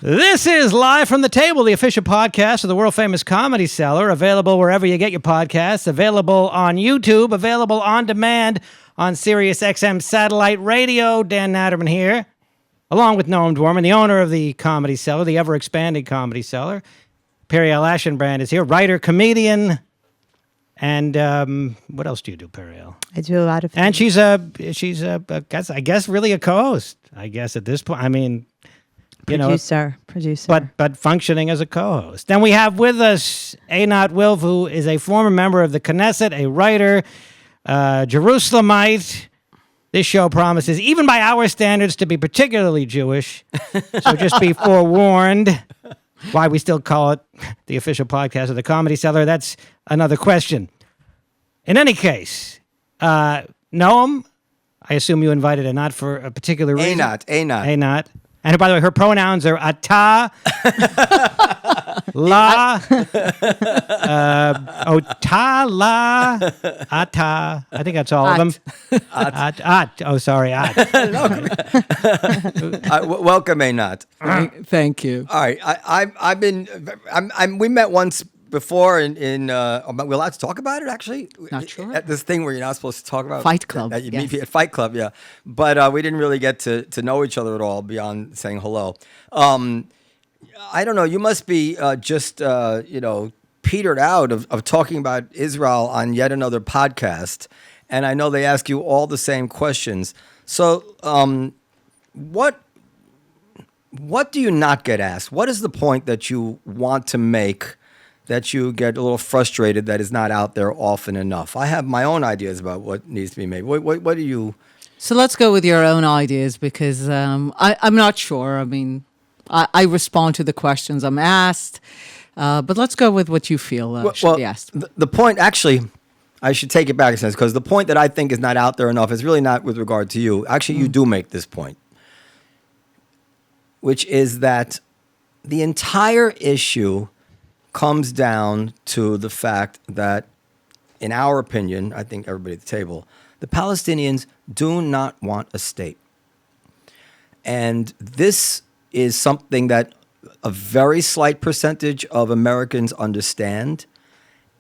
This is Live from the Table, the official podcast of the world-famous Comedy Cellar, available wherever you get your podcasts, available on YouTube, available on demand on Sirius XM Satellite Radio. Dan Natterman here, along with Noam Dworman, the owner of the Comedy Cellar, the ever-expanding Comedy Cellar. Periel Aschenbrand is here, writer, comedian, and what else do you do, Periel? I do a lot of things. And she's I guess really a co-host, I guess, at this point. I mean... Producer. But functioning as a co-host. Then we have with us Einat Wilf, who is a former member of the Knesset, a writer, Jerusalemite. This show promises, even by our standards, to be particularly Jewish. So just be forewarned. Why we still call it the official podcast of the Comedy Cellar, that's another question. In any case, Noam, I assume you invited Einat for a particular reason. Einat. And by the way, her pronouns are ata, la, ota, la, ata. I think that's all of them. At. Oh, sorry, at. Welcome, Einat. Thank you. All right, we met once before are we allowed to talk about it, actually? Not sure. At this thing where you're not supposed to talk about Fight Club. That you meet at Fight Club, yeah. But we didn't really get to know each other at all beyond saying hello. I don't know. You must be just petered out of talking about Israel on yet another podcast. And I know they ask you all the same questions. So what do you not get asked? What is the point that you want to make that you get a little frustrated that is not out there often enough? I have my own ideas about what needs to be made. What do you... So let's go with your own ideas because I'm not sure. I mean, I respond to the questions I'm asked, but let's go with what you feel should be asked. The point, actually, I should take it back a sense, because the point that I think is not out there enough is really not with regard to you. Actually, you do make this point, which is that the entire issue comes down to the fact that, in our opinion, I think everybody at the table, the Palestinians do not want a state. And this is something that a very slight percentage of Americans understand.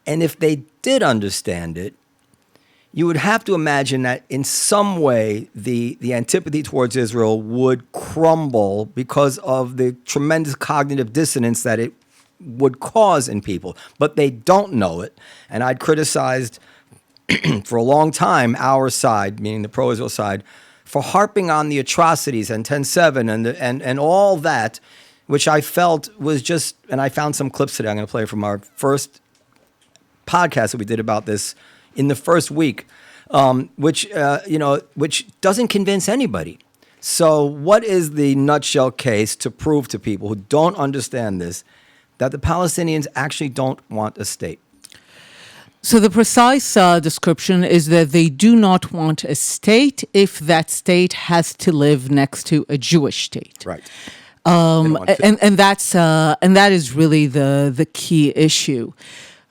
And if they did understand it, you would have to imagine that in some way the antipathy towards Israel would crumble because of the tremendous cognitive dissonance that it would cause in people, but they don't know it. And I'd criticized for a long time our side, meaning the pro-Israel side, for harping on the atrocities and 10/7 and all that, which I felt was just, and I found some clips today I'm going to play from our first podcast that we did about this in the first week, which doesn't convince anybody. So what is the nutshell case to prove to people who don't understand this that the Palestinians actually don't want a state? So the precise description is that they do not want a state if that state has to live next to a Jewish state. Right. And that is really the key issue.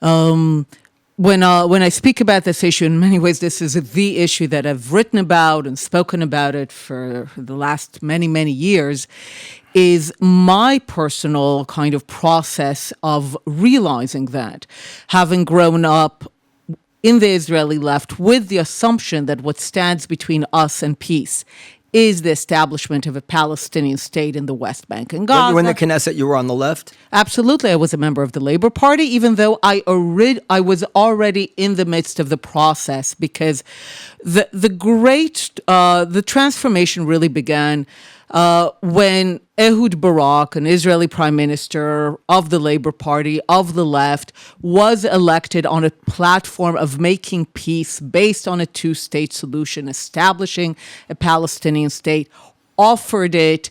When I speak about this issue, in many ways, this is the issue that I've written about and spoken about it for the last many, many years, is my personal kind of process of realizing that, having grown up in the Israeli left with the assumption that what stands between us and peace is the establishment of a Palestinian state in the West Bank and Gaza. When you were in the Knesset, you were on the left? Absolutely. I was a member of the Labour Party, even though I was already in the midst of the process, because the transformation really began when Ehud Barak, an Israeli prime minister of the Labour Party, of the left, was elected on a platform of making peace based on a two-state solution, establishing a Palestinian state, offered it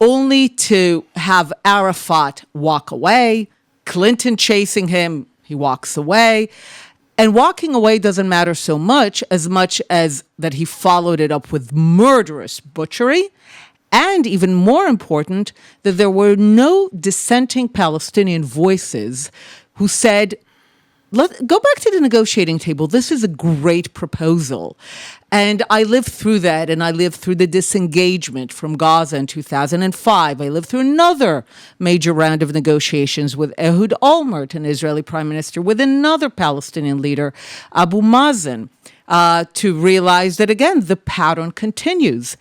only to have Arafat walk away, Clinton chasing him, he walks away. And walking away doesn't matter so much as that he followed it up with murderous butchery. And even more important, that there were no dissenting Palestinian voices who said, Go back to the negotiating table. This is a great proposal. And I lived through that, and I lived through the disengagement from Gaza in 2005. I lived through another major round of negotiations with Ehud Olmert, an Israeli prime minister, with another Palestinian leader, Abu Mazen, to realize that, again, the pattern continues.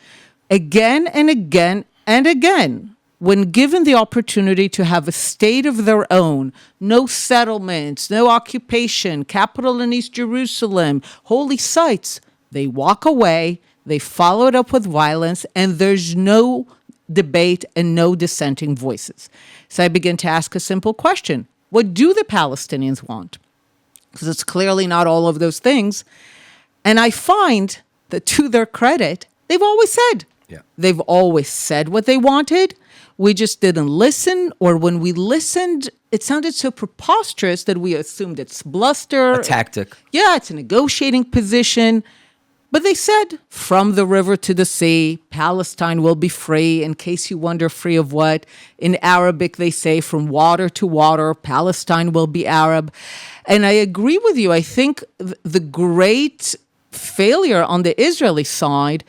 Again and again and again. When given the opportunity to have a state of their own, no settlements, no occupation, capital in East Jerusalem, holy sites, they walk away, they follow it up with violence, and there's no debate and no dissenting voices. So I begin to ask a simple question. What do the Palestinians want? Because it's clearly not all of those things. And I find that, to their credit, they've always said. Yeah. They've always said what they wanted. We just didn't listen, or when we listened, it sounded so preposterous that we assumed it's bluster. A tactic. Yeah, it's a negotiating position. But they said, from the river to the sea, Palestine will be free. In case you wonder, free of what? In Arabic, they say, from water to water, Palestine will be Arab. And I agree with you. I think the great failure on the Israeli side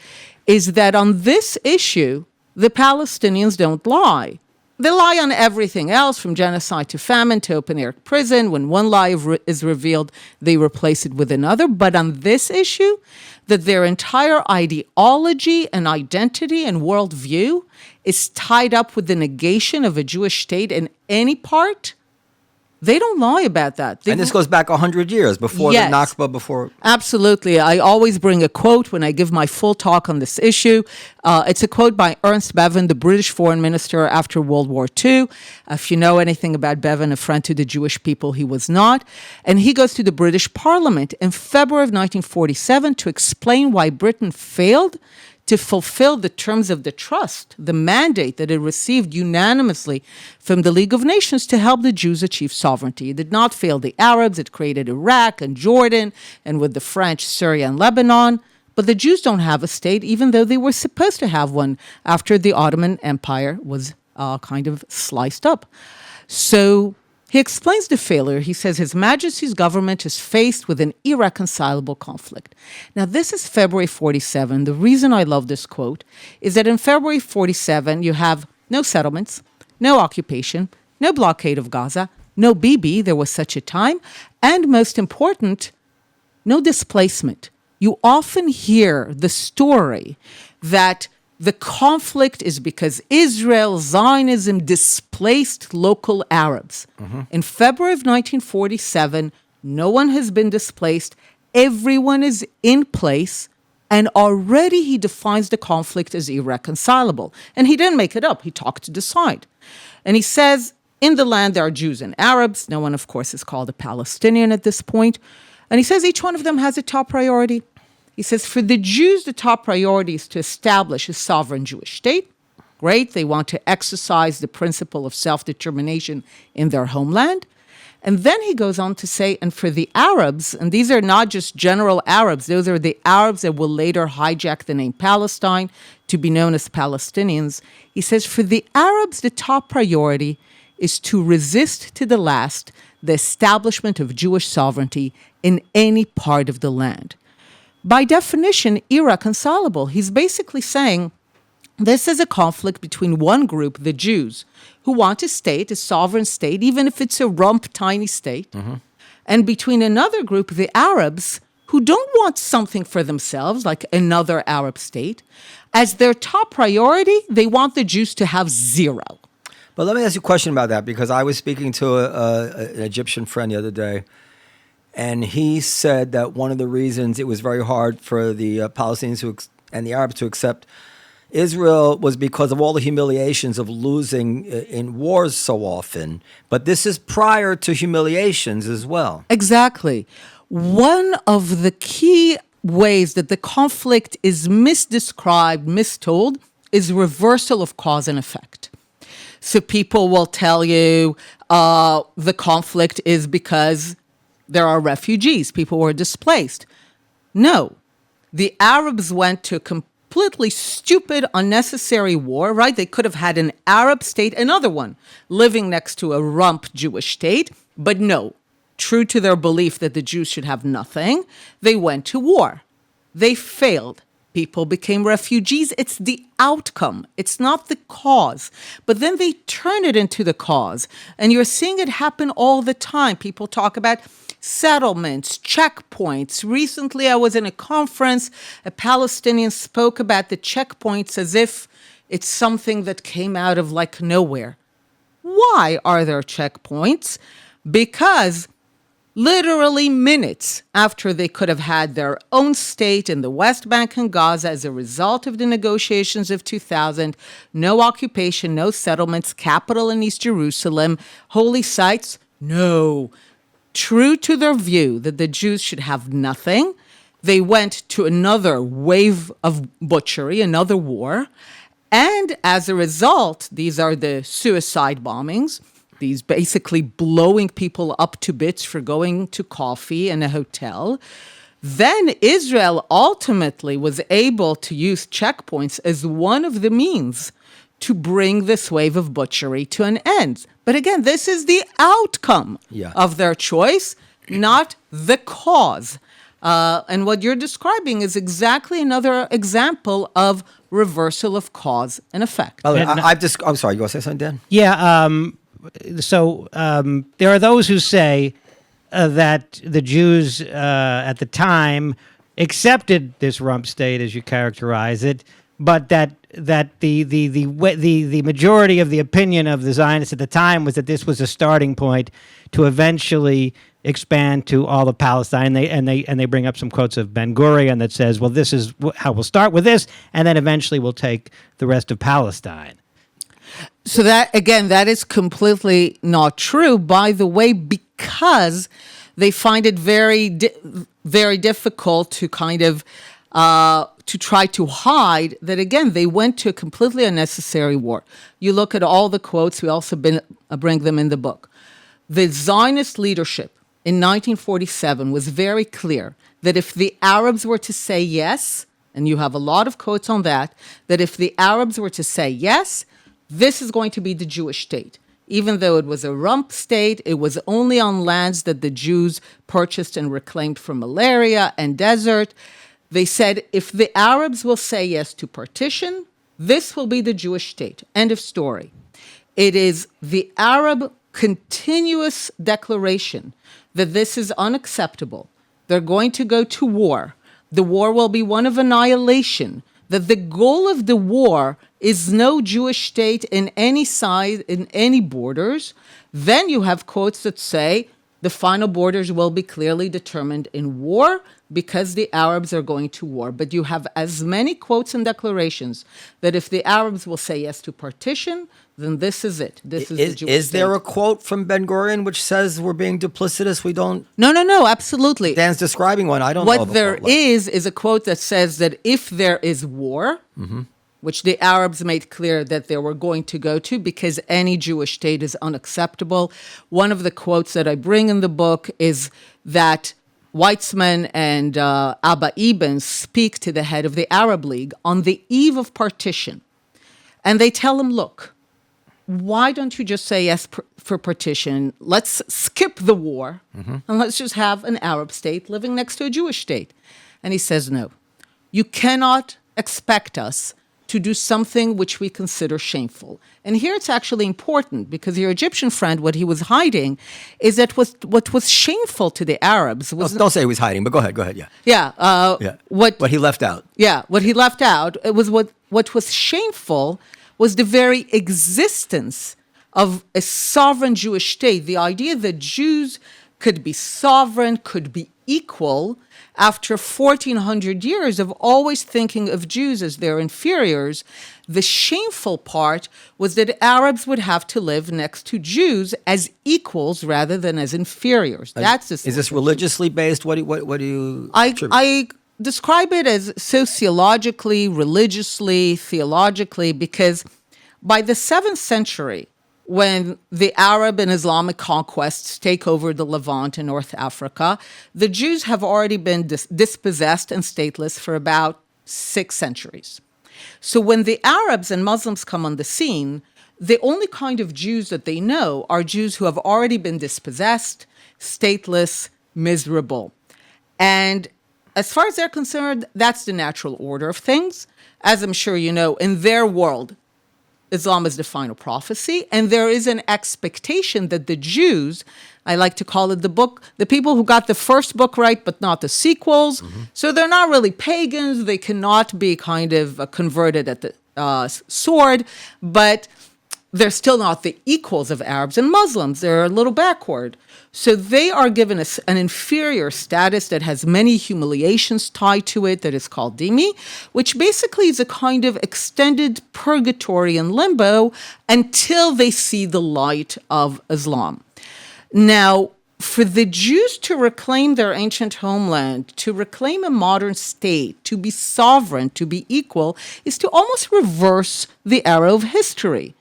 is that on this issue, the Palestinians don't lie. They lie on everything else, from genocide to famine to open-air prison. When one lie is revealed, they replace it with another. But on this issue, that their entire ideology and identity and worldview is tied up with the negation of a Jewish state in any part, they don't lie about that. And this goes back 100 years before Yes. the Nakba, before... Absolutely. I always bring a quote when I give my full talk on this issue. It's a quote by Ernst Bevin, the British foreign minister after World War II. If you know anything about Bevin, a friend to the Jewish people, he was not. And he goes to the British Parliament in February of 1947 to explain why Britain failed to fulfill the terms of the trust, the mandate that it received unanimously from the League of Nations to help the Jews achieve sovereignty. It did not fail the Arabs. It created Iraq and Jordan, and with the French, Syria and Lebanon. But the Jews don't have a state, even though they were supposed to have one after the Ottoman Empire was kind of sliced up. So he explains the failure. He says His Majesty's government is faced with an irreconcilable conflict. Now, this is February 47. The reason I love this quote is that in February 47, you have no settlements, no occupation, no blockade of Gaza, no Bibi, there was such a time, and most important, no displacement. You often hear the story that the conflict is because Israel, Zionism, displaced local Arabs. Mm-hmm. In February of 1947, no one has been displaced. Everyone is in place. And already he defines the conflict as irreconcilable. And he didn't make it up. He talked to decide. And he says, in the land there are Jews and Arabs. No one, of course, is called a Palestinian at this point. And he says each one of them has a top priority. He says, for the Jews, the top priority is to establish a sovereign Jewish state. Great. They want to exercise the principle of self-determination in their homeland. And then he goes on to say, and for the Arabs, and these are not just general Arabs, those are the Arabs that will later hijack the name Palestine to be known as Palestinians. He says, for the Arabs, the top priority is to resist to the last the establishment of Jewish sovereignty in any part of the land. By definition, irreconcilable. He's basically saying this is a conflict between one group, the Jews, who want a state, a sovereign state, even if it's a rump tiny state, and between another group, the Arabs, who don't want something for themselves, like another Arab state. As their top priority, they want the Jews to have zero. But let me ask you a question about that, because I was speaking to an Egyptian friend the other day, and he said that one of the reasons it was very hard for the Palestinians and the Arabs to accept Israel was because of all the humiliations of losing in wars so often. But this is prior to humiliations as well. Exactly. One of the key ways that the conflict is misdescribed, mistold, is reversal of cause and effect. So people will tell you the conflict is because there are refugees, people were displaced. No, the Arabs went to a completely stupid, unnecessary war, right? They could have had an Arab state, another one, living next to a rump Jewish state, but no. true to their belief that the Jews should have nothing, they went to war. They failed. People became refugees. It's the outcome. It's not the cause. But then they turn it into the cause. And you're seeing it happen all the time. People talk about settlements, checkpoints. Recently, I was in a conference. A Palestinian spoke about the checkpoints as if it's something that came out of like nowhere. Why are there checkpoints? Because literally minutes after they could have had their own state in the West Bank and Gaza as a result of the negotiations of 2000, no occupation, no settlements, capital in East Jerusalem, holy sites, no. True to their view that the Jews should have nothing, they went to another wave of butchery, another war. And as a result, these are the suicide bombings, these basically blowing people up to bits for going to coffee in a hotel. Then Israel ultimately was able to use checkpoints as one of the means to bring this wave of butchery to an end. But again, this is the outcome of their choice, not the cause. And what you're describing is exactly another example of reversal of cause and effect. By the way, I'm sorry, you want to say something, Dan? Yeah. So there are those who say that the Jews at the time accepted this rump state, as you characterize it, but that the majority of the opinion of the Zionists at the time was that this was a starting point to eventually expand to all of Palestine. And they bring up some quotes of Ben Gurion that says, well, this is how we'll start with this, and then eventually we'll take the rest of Palestine. So that, again, that is completely not true, by the way, because they find it very, very difficult to kind of, to try to hide that, again, they went to a completely unnecessary war. You look at all the quotes, we also bring them in the book. The Zionist leadership in 1947 was very clear that if the Arabs were to say yes, and you have a lot of quotes on that if the Arabs were to say yes, this is going to be the Jewish state. Even though it was a rump state, it was only on lands that the Jews purchased and reclaimed from malaria and desert. They said, if the Arabs will say yes to partition, this will be the Jewish state. End of story. It is the Arab continuous declaration that this is unacceptable. They're going to go to war. The war will be one of annihilation. That the goal of the war is no Jewish state in any side, in any borders. Then you have quotes that say the final borders will be clearly determined in war because the Arabs are going to war. But you have as many quotes and declarations that if the Arabs will say yes to partition, then this is it. This is the Jewish Is there state. a quote from Ben Gurion which says we're being duplicitous? We don't. No, absolutely. Dan's describing one. I don't know. What there is a quote that says that if there is war, which the Arabs made clear that they were going to go to because any Jewish state is unacceptable. One of the quotes that I bring in the book is that Weitzman and Abba Eban speak to the head of the Arab League on the eve of partition. And they tell him, look, why don't you just say yes for partition? Let's skip the war and let's just have an Arab state living next to a Jewish state. And he says, no, you cannot expect us to do something which we consider shameful. And here it's actually important because your Egyptian friend, what he was hiding is that what was shameful to the Arabs was... Don't say he was hiding, but go ahead, yeah. Yeah. What he left out. Yeah, what he left out, it was what was shameful was the very existence of a sovereign Jewish state. The idea that Jews could be sovereign, could be equal, after 1,400 years of always thinking of Jews as their inferiors. The shameful part was that Arabs would have to live next to Jews as equals rather than as inferiors. That's Is this religiously based? What do you attribute? I describe it as sociologically, religiously, theologically, because by the 7th century, when the Arab and Islamic conquests take over the Levant and North Africa, the Jews have already been dispossessed and stateless for about 6 centuries. So when the Arabs and Muslims come on the scene, the only kind of Jews that they know are Jews who have already been dispossessed, stateless, miserable. And as far as they're concerned, that's the natural order of things. As I'm sure you know, in their world, Islam is the final prophecy, and there is an expectation that the Jews, I like to call it the people who got the first book right, but not the sequels. So they're not really pagans. They cannot be kind of converted at the sword, but they're still not the equals of Arabs and Muslims. They're a little backward. So they are given an inferior status that has many humiliations tied to it that is called dhimmi, which basically is a kind of extended purgatory and limbo until they see the light of Islam. Now, for the Jews to reclaim their ancient homeland, to reclaim a modern state, to be sovereign, to be equal, is to almost reverse the arrow of history.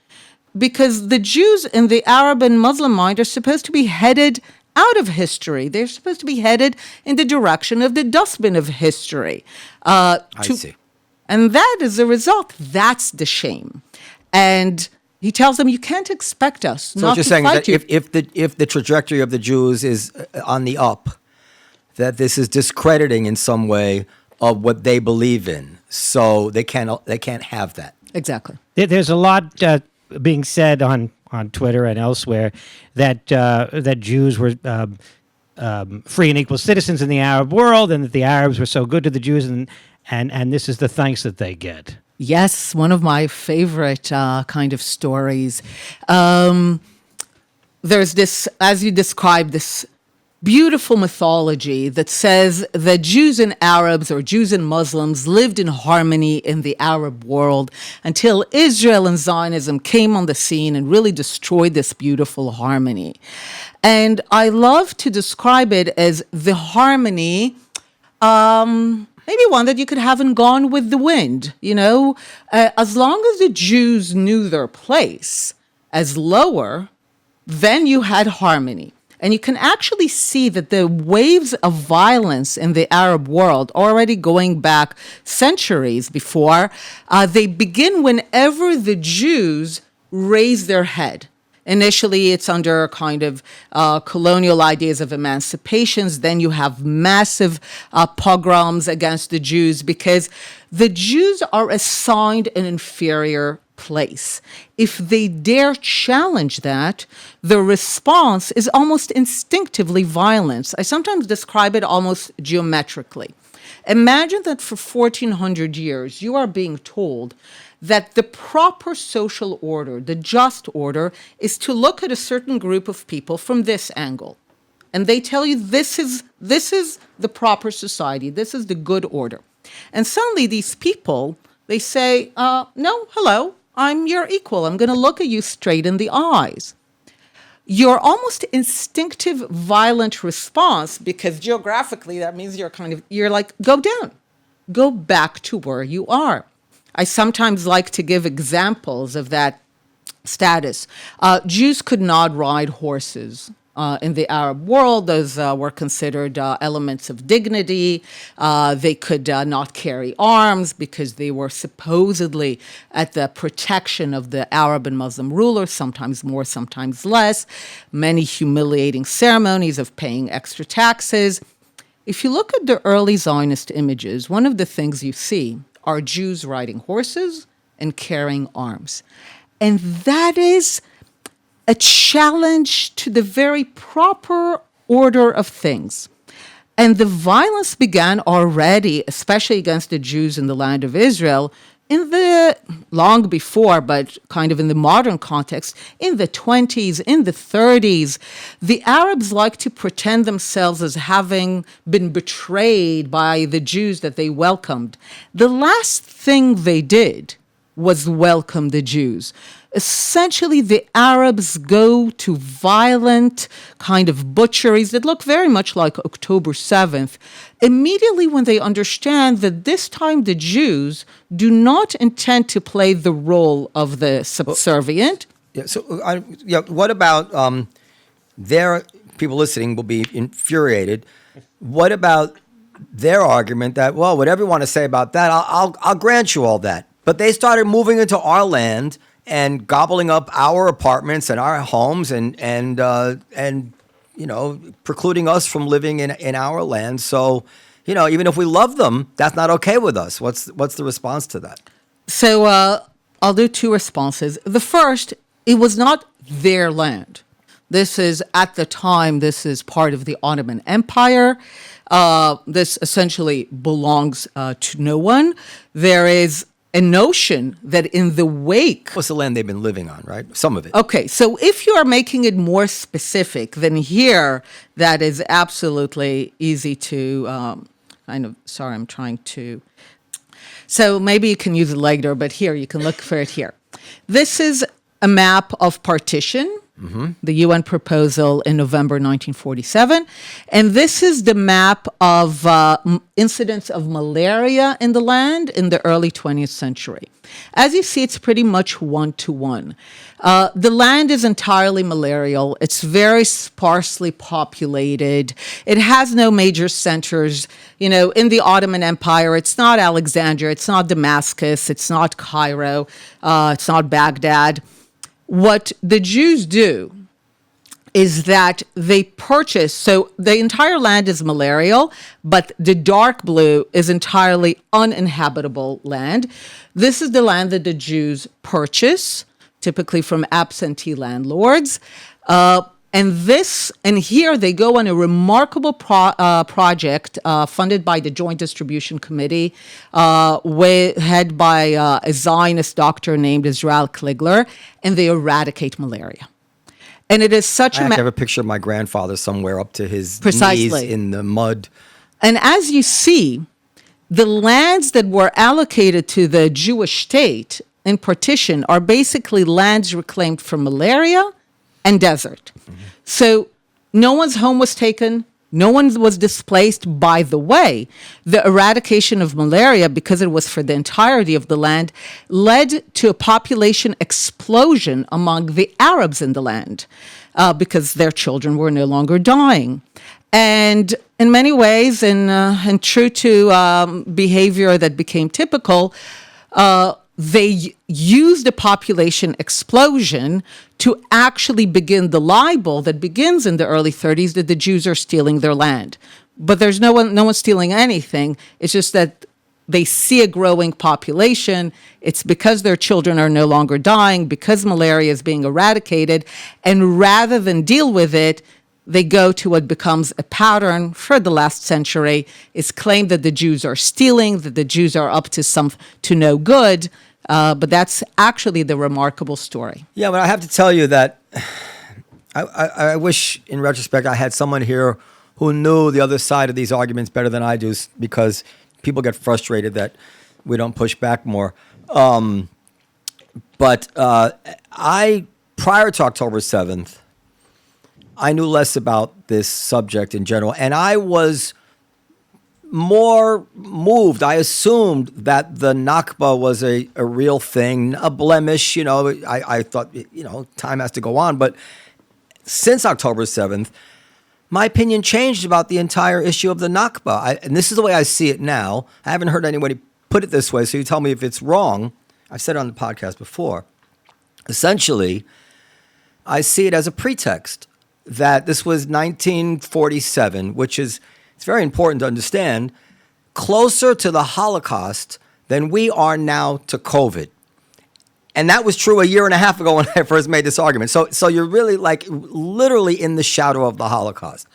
Because the Jews in the Arab and Muslim mind are supposed to be headed out of history. They're supposed to be headed in the direction of the dustbin of history. I see. And that is the result. That's the shame. And he tells them, you can't expect us not to saying fight that you. if the trajectory of the Jews is on the up, that this is discrediting in some way of what they believe in. So they can't have that. Exactly. There's a lot being said on Twitter and elsewhere that Jews were free and equal citizens in the Arab world, and that the Arabs were so good to the Jews, and this is the thanks that they get. Yes, one of my favorite kind of stories. There's this, as you described, this beautiful mythology that says that Jews and Arabs or Jews and Muslims lived in harmony in the Arab world until Israel and Zionism came on the scene and really destroyed this beautiful harmony. And I love to describe it as the harmony, maybe one that you could have in Gone with the Wind. As long as the Jews knew their place as lower, then you had harmony. And you can actually see that the waves of violence in the Arab world, already going back centuries before, they begin whenever the Jews raise their head. Initially, it's under kind of colonial ideas of emancipations. Then you have massive pogroms against the Jews because the Jews are assigned an inferior place. If they dare challenge that, the response is almost instinctively violence. I sometimes describe it almost geometrically. Imagine that for 1,400 years, you are being told that the proper social order, the just order, is to look at a certain group of people from this angle. And they tell you this is the proper society, this is the good order. And suddenly these people, they say, no, hello, I'm your equal. I'm going to look at you straight in the eyes. Your almost instinctive violent response, because geographically that means you're like, go down, go back to where you are. I sometimes like to give examples of that status. Jews could not ride horses. In the Arab world, those were considered elements of dignity. They could not carry arms because they were supposedly at the protection of the Arab and Muslim rulers, sometimes more, sometimes less. Many humiliating ceremonies of paying extra taxes. If you look at the early Zionist images, one of the things you see are Jews riding horses and carrying arms. And that is a challenge to the very proper order of things. And the violence began already, especially against the Jews in the land of Israel, long before, but kind of in the modern context, in the 20s, in the 30s. The Arabs like to pretend themselves as having been betrayed by the Jews that they welcomed. The last thing they did was welcome the Jews. Essentially, the Arabs go to violent kind of butcheries that look very much like October 7th, immediately when they understand that this time the Jews do not intend to play the role of the subservient. What about their people listening will be infuriated? What about their argument that, well, whatever you want to say about that, I'll grant you all that. But they started moving into our land and gobbling up our apartments and our homes and precluding us from living in our land. So, even if we love them, that's not okay with us. What's the response to that? So I'll do two responses. The first, it was not their land. This is part of the Ottoman Empire. This essentially belongs to no one. There is a notion that in the wake... What's the land they've been living on, right? Some of it. Okay, so if you are making it more specific, then here, that is absolutely easy to... I'm trying to... So maybe you can use it later, but here, you can look for it here. This is a map of partition, the UN proposal in November 1947. And this is the map of incidence of malaria in the land in the early 20th century. As you see, it's pretty much 1-to-1. The land is entirely malarial. It's very sparsely populated. It has no major centers. In the Ottoman Empire, it's not Alexandria, it's not Damascus, it's not Cairo, it's not Baghdad. What the Jews do is that they purchase, so the entire land is malarial, but the dark blue is entirely uninhabitable land. This is the land that the Jews purchase, typically from absentee landlords. And here they go on a remarkable project funded by the Joint Distribution Committee, head by a Zionist doctor named Israel Kligler, and they eradicate malaria. And it is such I have a picture of my grandfather somewhere up to his knees in the mud. And as you see, the lands that were allocated to the Jewish state in partition are basically lands reclaimed from malaria and desert. Mm-hmm. So no one's home was taken. No one was displaced. By the way, the eradication of malaria, because it was for the entirety of the land, led to a population explosion among the Arabs in the land because their children were no longer dying. And in many ways, and true to behavior that became typical, they used the population explosion to actually begin the libel that begins in the early 30s that the Jews are stealing their land. But there's no one stealing anything. It's just that they see a growing population. It's because their children are no longer dying, because malaria is being eradicated. And rather than deal with it, they go to what becomes a pattern for the last century. It's claimed that the Jews are stealing, that the Jews are up to no good. But that's actually the remarkable story. Yeah, but I have to tell you that I wish, in retrospect, I had someone here who knew the other side of these arguments better than I do, because people get frustrated that we don't push back more. But prior to October 7th, I knew less about this subject in general, and I was more moved. I assumed that the Nakba was a real thing, a blemish. I thought, time has to go on. But since October 7th, my opinion changed about the entire issue of the Nakba. And this is the way I see it now. I haven't heard anybody put it this way, so you tell me if it's wrong. I've said it on the podcast before. Essentially, I see it as a pretext that this was 1947, which is, it's very important to understand, closer to the Holocaust than we are now to COVID. And that was true a year and a half ago when I first made this argument. So you're really literally in the shadow of the Holocaust.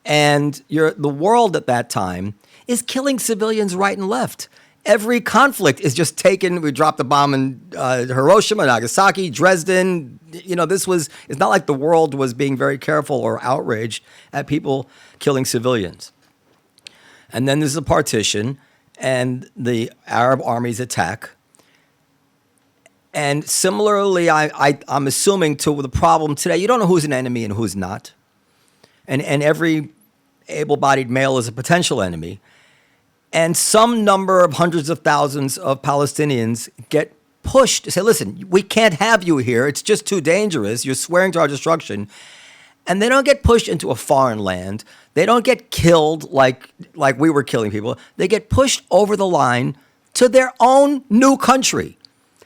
And the world at that time is killing civilians right and left. Every conflict is just taken. We dropped a bomb in Hiroshima, Nagasaki, Dresden. It's not like the world was being very careful or outraged at people killing civilians. And then there's a partition and the Arab armies attack. And similarly, I'm assuming to the problem today, you don't know who's an enemy and who's not. And every able-bodied male is a potential enemy. And some number of hundreds of thousands of Palestinians get pushed to say, listen, we can't have you here. It's just too dangerous. You're swearing to our destruction. And they don't get pushed into a foreign land. They don't get killed like we were killing people. They get pushed over the line to their own new country.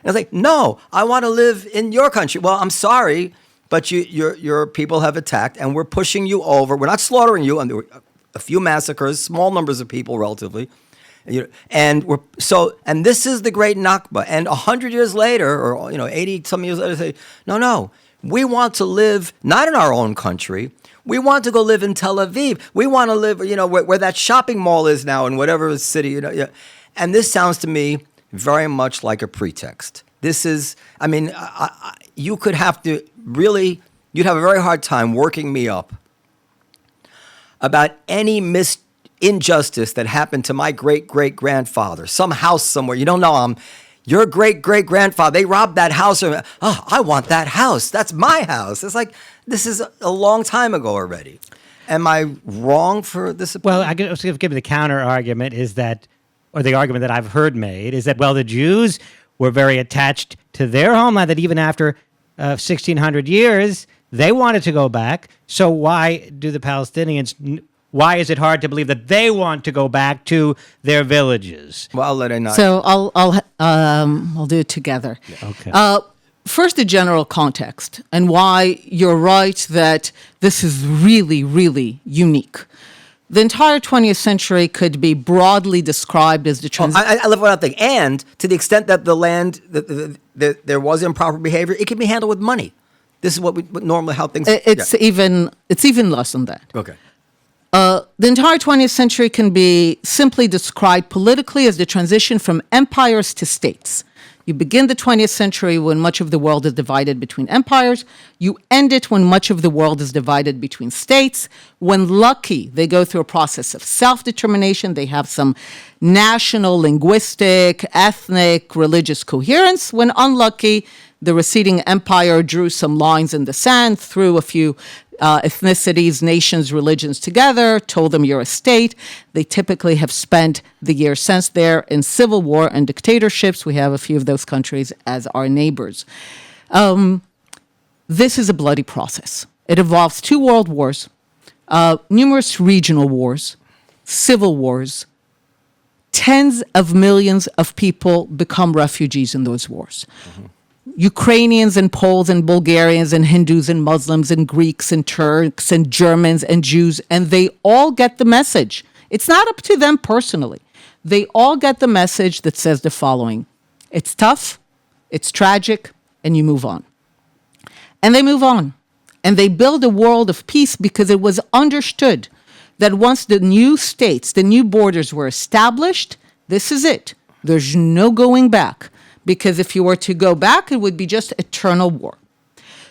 I was like, no, I want to live in your country. Well, I'm sorry, but your people have attacked, and we're pushing you over. We're not slaughtering you. And there were a few massacres, small numbers of people relatively. And this is the great Nakba. And 100 years later, or 80 some years later, they say, no, we want to live not in our own country. We want to go live in Tel Aviv. We want to live, where that shopping mall is now in whatever city, And this sounds to me very much like a pretext. This is, you could have to really, you'd have a very hard time working me up about any injustice that happened to my great-great-grandfather, some house somewhere. You don't know your great-great-grandfather. They robbed that house. I want that house. That's my house. It's like, this is a long time ago already. Am I wrong for this opinion? Well, I was going to give you the counter argument or the argument that I've heard made is that, well, the Jews were very attached to their homeland, that even after 1,600 years, they wanted to go back. So why do the Palestinians... Why is it hard to believe that they want to go back to their villages? Well, I'll let Einat. So I'll do it together. Okay. First, the general context and why you're right that this is really, really unique. The entire 20th century could be broadly described as the I love one other thing. And to the extent that the land, there was improper behavior, it can be handled with money. This is what normally how things... It's even less than that. Okay. The entire 20th century can be simply described politically as the transition from empires to states. You begin the 20th century when much of the world is divided between empires. You end it when much of the world is divided between states. When lucky, they go through a process of self-determination. They have some national, linguistic, ethnic, religious coherence. When unlucky, the receding empire drew some lines in the sand, threw a few ethnicities, nations, religions together, told them you're a state. They typically have spent the years since there in civil war and dictatorships. We have a few of those countries as our neighbors. This is a bloody process. It involves 2 world wars, numerous regional wars, civil wars. Tens of millions of people become refugees in those wars. Mm-hmm. Ukrainians and Poles and Bulgarians and Hindus and Muslims and Greeks and Turks and Germans and Jews, and they all get the message. It's not up to them personally. They all get the message that says the following: it's tough, it's tragic, and you move on. And they move on. And they build a world of peace because it was understood that once the new states, the new borders were established, this is it. There's no going back. Because if you were to go back, it would be just eternal war.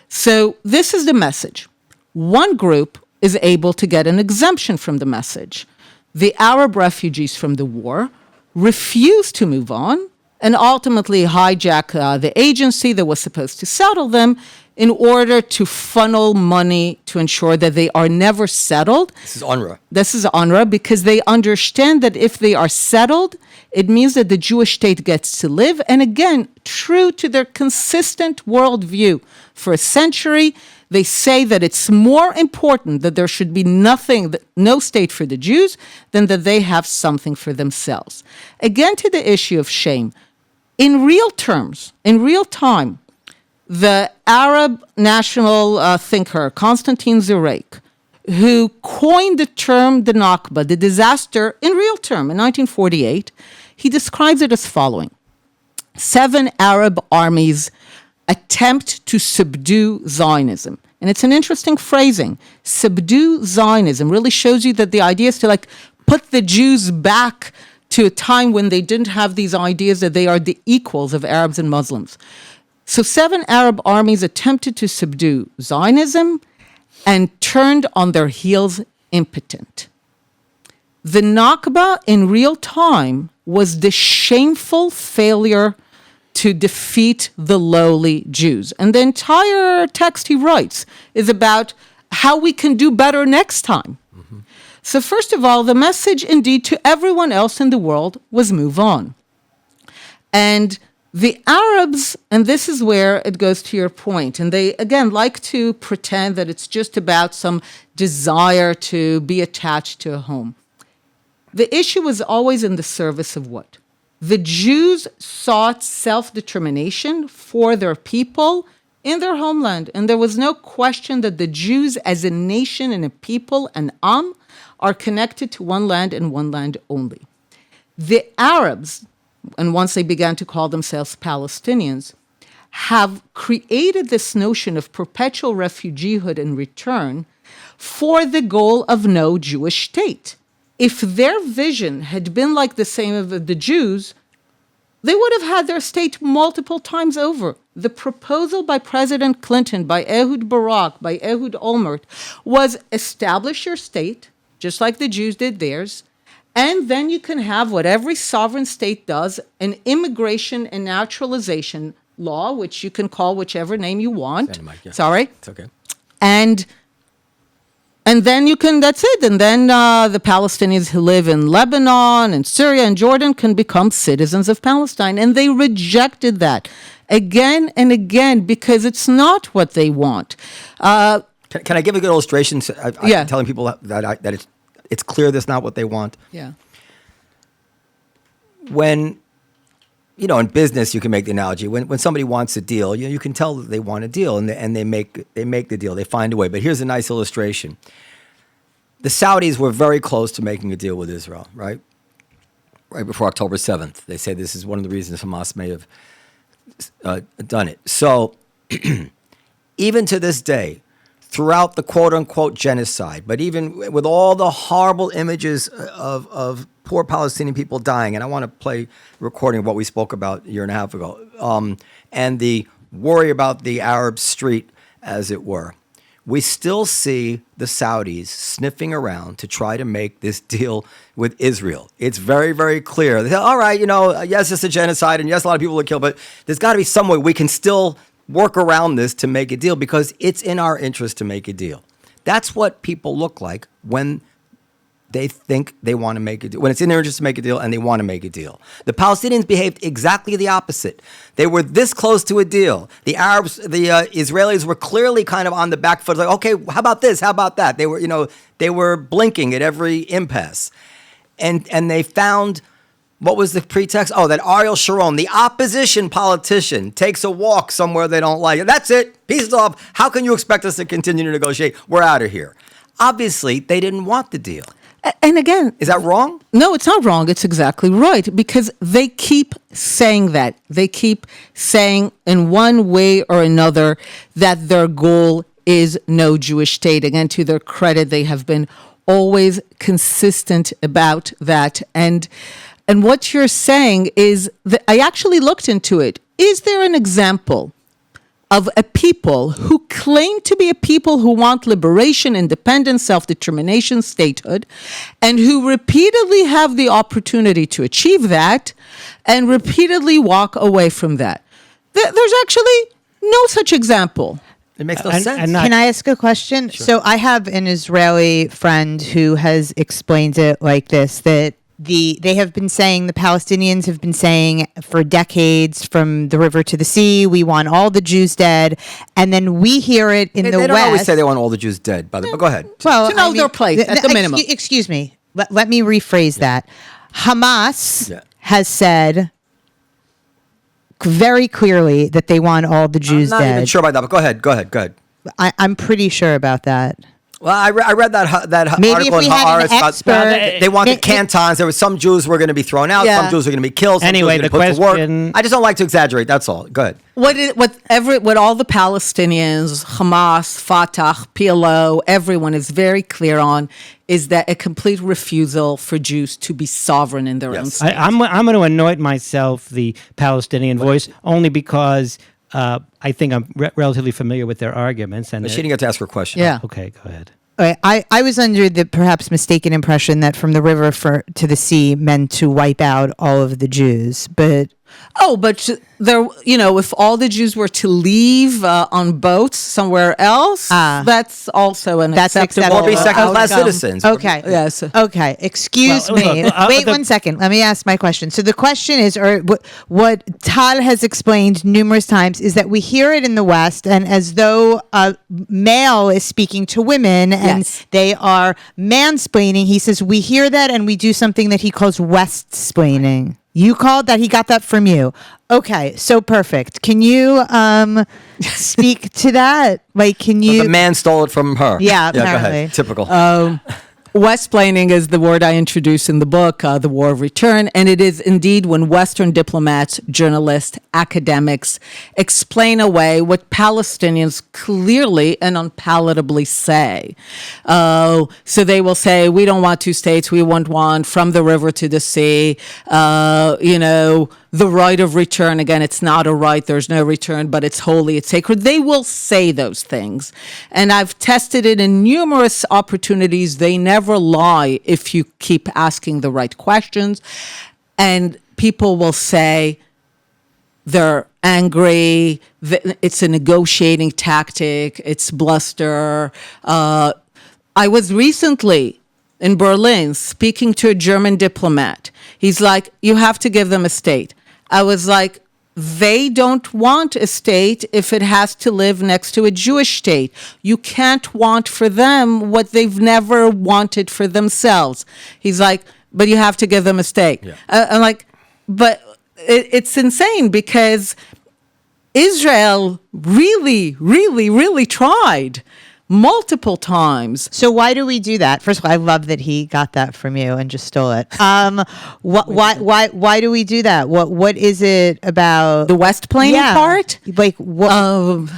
So this is the message. One group is able to get an exemption from the message. The Arab refugees from the war refuse to move on and ultimately hijack the agency that was supposed to settle them in order to funnel money to ensure that they are never settled. This is UNRWA. This is UNRWA because they understand that if they are settled, it means that the Jewish state gets to live. And again, true to their consistent worldview for a century, they say that it's more important that there should be no state for the Jews than that they have something for themselves. Again, to the issue of shame. In real terms, in real time, the Arab national thinker, Constantine Zurek, who coined the term the Nakba, the disaster, in real term, in 1948, he describes it as following. 7 Arab armies attempt to subdue Zionism. And it's an interesting phrasing. Subdue Zionism really shows you that the idea is to put the Jews back to a time when they didn't have these ideas that they are the equals of Arabs and Muslims. So 7 Arab armies attempted to subdue Zionism and turned on their heels impotent. The Nakba in real time was the shameful failure to defeat the lowly Jews. And the entire text he writes is about how we can do better next time. Mm-hmm. So first of all, the message indeed to everyone else in the world was move on. And the Arabs, and this is where it goes to your point, and they, again, like to pretend that it's just about some desire to be attached to a home. The issue was always in the service of what? The Jews sought self-determination for their people in their homeland. And there was no question that the Jews as a nation and a people, an are connected to one land and one land only. The Arabs, and once they began to call themselves Palestinians, have created this notion of perpetual refugeehood and return for the goal of no Jewish state. If their vision had been like the same of the Jews, they would have had their state multiple times over. The proposal by President Clinton, by Ehud Barak, by Ehud Olmert, was establish your state, just like the Jews did theirs, and then you can have what every sovereign state does, an immigration and naturalization law, which you can call whichever name you want. Sorry. It's okay. And then you can, that's it. And then the Palestinians who live in Lebanon and Syria and Jordan can become citizens of Palestine. And they rejected that again and again because it's not what they want. Can I give a good illustration? I'm telling people that it's clear that's not what they want. Yeah. When, in business, you can make the analogy. When somebody wants a deal, you can tell that they want a deal, and they make the deal. They find a way. But here's a nice illustration. The Saudis were very close to making a deal with Israel, right? Right before October 7th. They say this is one of the reasons Hamas may have done it. So even to this day, throughout the quote-unquote genocide, but even with all the horrible images of poor Palestinian people dying, and I want to play a recording of what we spoke about a year and a half ago, and the worry about the Arab street, as it were, we still see the Saudis sniffing around to try to make this deal with Israel. It's very, very clear. They say, all right, yes, it's a genocide, and yes, a lot of people were killed, but there's got to be some way we can still work around this to make a deal because it's in our interest to make a deal. That's what people look like when they think they want to make a deal, when it's in their interest to make a deal and they want to make a deal. The Palestinians behaved exactly the opposite. They were this close to a deal. The Arabs, the Israelis were clearly kind of on the back foot, like, okay, how about this? How about that? They were blinking at every impasse. And they found, what was the pretext? Oh, that Ariel Sharon, the opposition politician, takes a walk somewhere they don't like. That's it. Peace off. How can you expect us to continue to negotiate? We're out of here. Obviously, they didn't want the deal. And again, is that wrong? No, it's not wrong. It's exactly right because they keep saying that. They keep saying in one way or another that their goal is no Jewish state. Again, to their credit, they have been always consistent about that. And what you're saying is that I actually looked into it. Is there an example of a people who claim to be a people who want liberation, independence, self-determination, statehood, and who repeatedly have the opportunity to achieve that and repeatedly walk away from that? There's actually no such example. It makes no sense. Can I ask a question? Sure. So I have an Israeli friend who has explained it like this, that the Palestinians have been saying for decades, from the river to the sea, we want all the Jews dead, and then we hear it in the West. They don't always say they want all the Jews dead, by the way. But go ahead. Well, to know their place at the minimum. Excuse me. Let me rephrase that. Hamas has said very clearly that they want all the Jews dead. I'm not even sure about that, but go ahead. I'm pretty sure about that. Well, I read that Maybe article in Haaretz about they wanted cantons. There were some Jews who were going to be thrown out. Yeah. Some Jews were going to be killed. Some Anyway, Jews the were going to be put to question- work. I just don't like to exaggerate. That's all. Go ahead. What all the Palestinians, Hamas, Fatah, PLO, everyone is very clear on is that a complete refusal for Jews to be sovereign in their own state. I'm going to anoint myself the Palestinian voice only because I think I'm relatively familiar with their arguments. And She didn't get to ask her question. Yeah. Okay, go ahead. I was under the perhaps mistaken impression that from the river to the sea meant to wipe out all of the Jews, but there, if all the Jews were to leave on boats somewhere else, that's also that's acceptable. acceptable. Or be second-class outcome. citizens. Okay. Yes. Okay. Excuse me. Wait 1 second. Let me ask my question. So the question is, or what Tal has explained numerous times, is that we hear it in the West, and as though a male is speaking to women, and they are mansplaining. He says we hear that, and we do something that he calls West-splaining. You called that. He got that from you. Okay, so perfect. Can you speak to that? Like, can you? The man stole it from her. Yeah, Go apparently. ahead. Typical. Westplaining is the word I introduced in the book, The War of Return, and it is indeed when Western diplomats, journalists, academics explain away what Palestinians clearly and unpalatably say. So they will say, we don't want two states, we want one from the river to the sea, the right of return. Again, it's not a right. There's no return, but it's holy. It's sacred. They will say those things. And I've tested it in numerous opportunities. They never lie if you keep asking the right questions. And people will say they're angry. It's a negotiating tactic. It's bluster. I was recently in Berlin speaking to a German diplomat. He's like, you have to give them a state. I was like, they don't want a state if it has to live next to a Jewish state. You can't want for them what they've never wanted for themselves. He's like, but you have to give them a state. Yeah. I'm like, but it's insane because Israel really, really, really tried multiple times. So why do we do that? First of all, I love that he got that from you and just stole it. Why do we do that? What is it about the Westplaining part? Like what?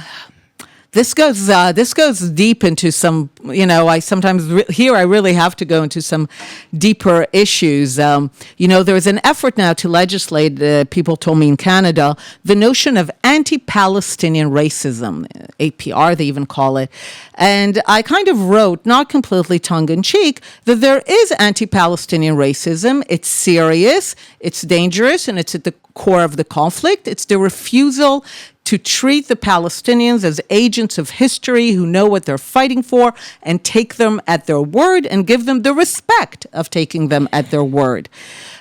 This goes deep into some, I sometimes I really have to go into some deeper issues. There's an effort now to legislate, people told me in Canada, the notion of anti-Palestinian racism, APR they even call it. And I kind of wrote, not completely tongue-in-cheek, that there is anti-Palestinian racism. It's serious, it's dangerous, and it's at the core of the conflict. It's the refusal to treat the Palestinians as agents of history who know what they're fighting for and take them at their word and give them the respect of taking them at their word.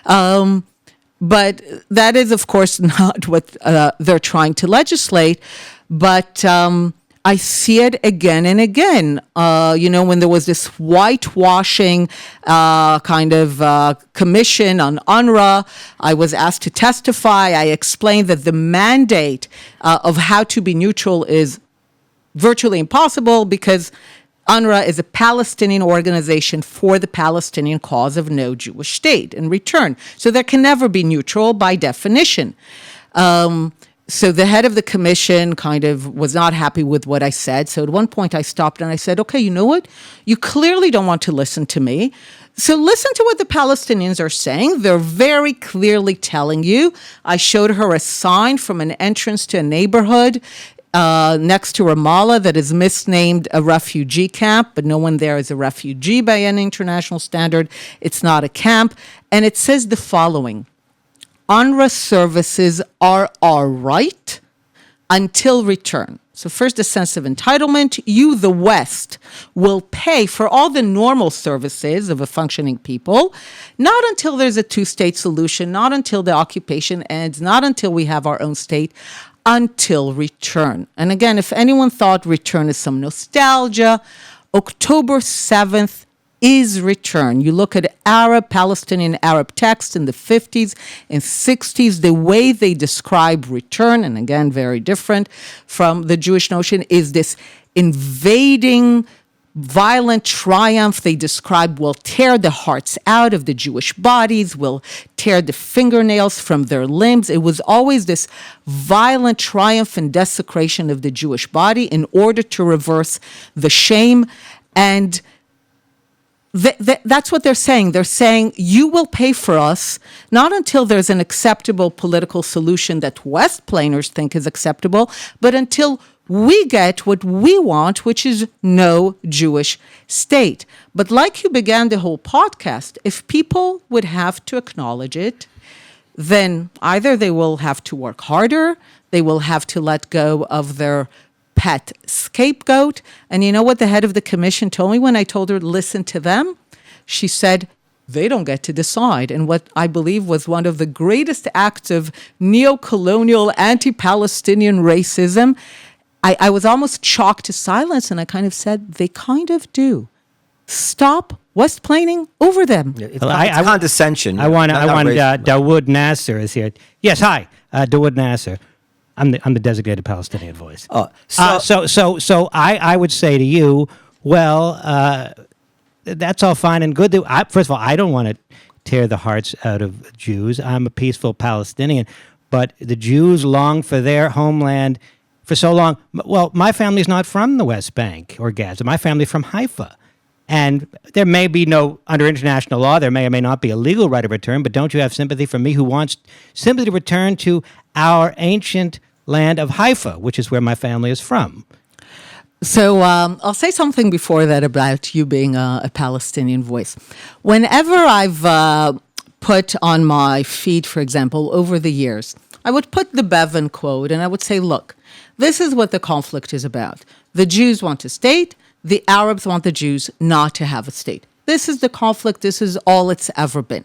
But that is, of course, not what they're trying to legislate. But I see it again and again. When there was this whitewashing kind of commission on UNRWA, I was asked to testify. I explained that the mandate of how to be neutral is virtually impossible because UNRWA is a Palestinian organization for the Palestinian cause of no Jewish state in return. So there can never be neutral by definition. So the head of the commission kind of was not happy with what I said. So at one point I stopped and I said, okay, you know what? You clearly don't want to listen to me. So listen to what the Palestinians are saying. They're very clearly telling you. I showed her a sign from an entrance to a neighborhood next to Ramallah that is misnamed a refugee camp, but no one there is a refugee by any international standard. It's not a camp. And it says the following: UNRWA services are our right until return. So first, a sense of entitlement. You, the West, will pay for all the normal services of a functioning people, not until there's a two-state solution, not until the occupation ends, not until we have our own state, until return. And again, if anyone thought return is some nostalgia, October 7th is return. You look at Palestinian Arab texts in the 50s and 60s, the way they describe return, and again, very different from the Jewish notion, is this invading, violent triumph. They describe will tear the hearts out of the Jewish bodies, will tear the fingernails from their limbs. It was always this violent triumph and desecration of the Jewish body in order to reverse the shame. And that's what they're saying. They're saying, you will pay for us, not until there's an acceptable political solution that Westplainers think is acceptable, but until we get what we want, which is no Jewish state. But like you began the whole podcast, if people would have to acknowledge it, then either they will have to work harder, they will have to let go of their pet scapegoat. And you know what the head of the commission told me when I told her to listen to them? She said, they don't get to decide. And what I believe was one of the greatest acts of neo-colonial, anti-Palestinian racism, I was almost shocked to silence, and I kind of said, they kind of do. Stop Westplaining over them. It's, Well, it's condescension. I want not racism. Dawood Nasser is here. Yes, hi, Dawood Nasser. I'm the designated Palestinian voice. So I would say to you, well, that's all fine and good. First of all, I don't want to tear the hearts out of Jews. I'm a peaceful Palestinian, but the Jews long for their homeland for so long. Well, my family's not from the West Bank or Gaza. My family's from Haifa. And there may be under international law, there may or may not be a legal right of return, but don't you have sympathy for me who wants simply to return to our ancient land of Haifa, which is where my family is from? So I'll say something before that about you being a Palestinian voice. Whenever I've put on my feed, for example, over the years, I would put the Bevan quote and I would say, look, this is what the conflict is about. The Jews want a state. The Arabs want the Jews not to have a state. This is the conflict. This is all it's ever been.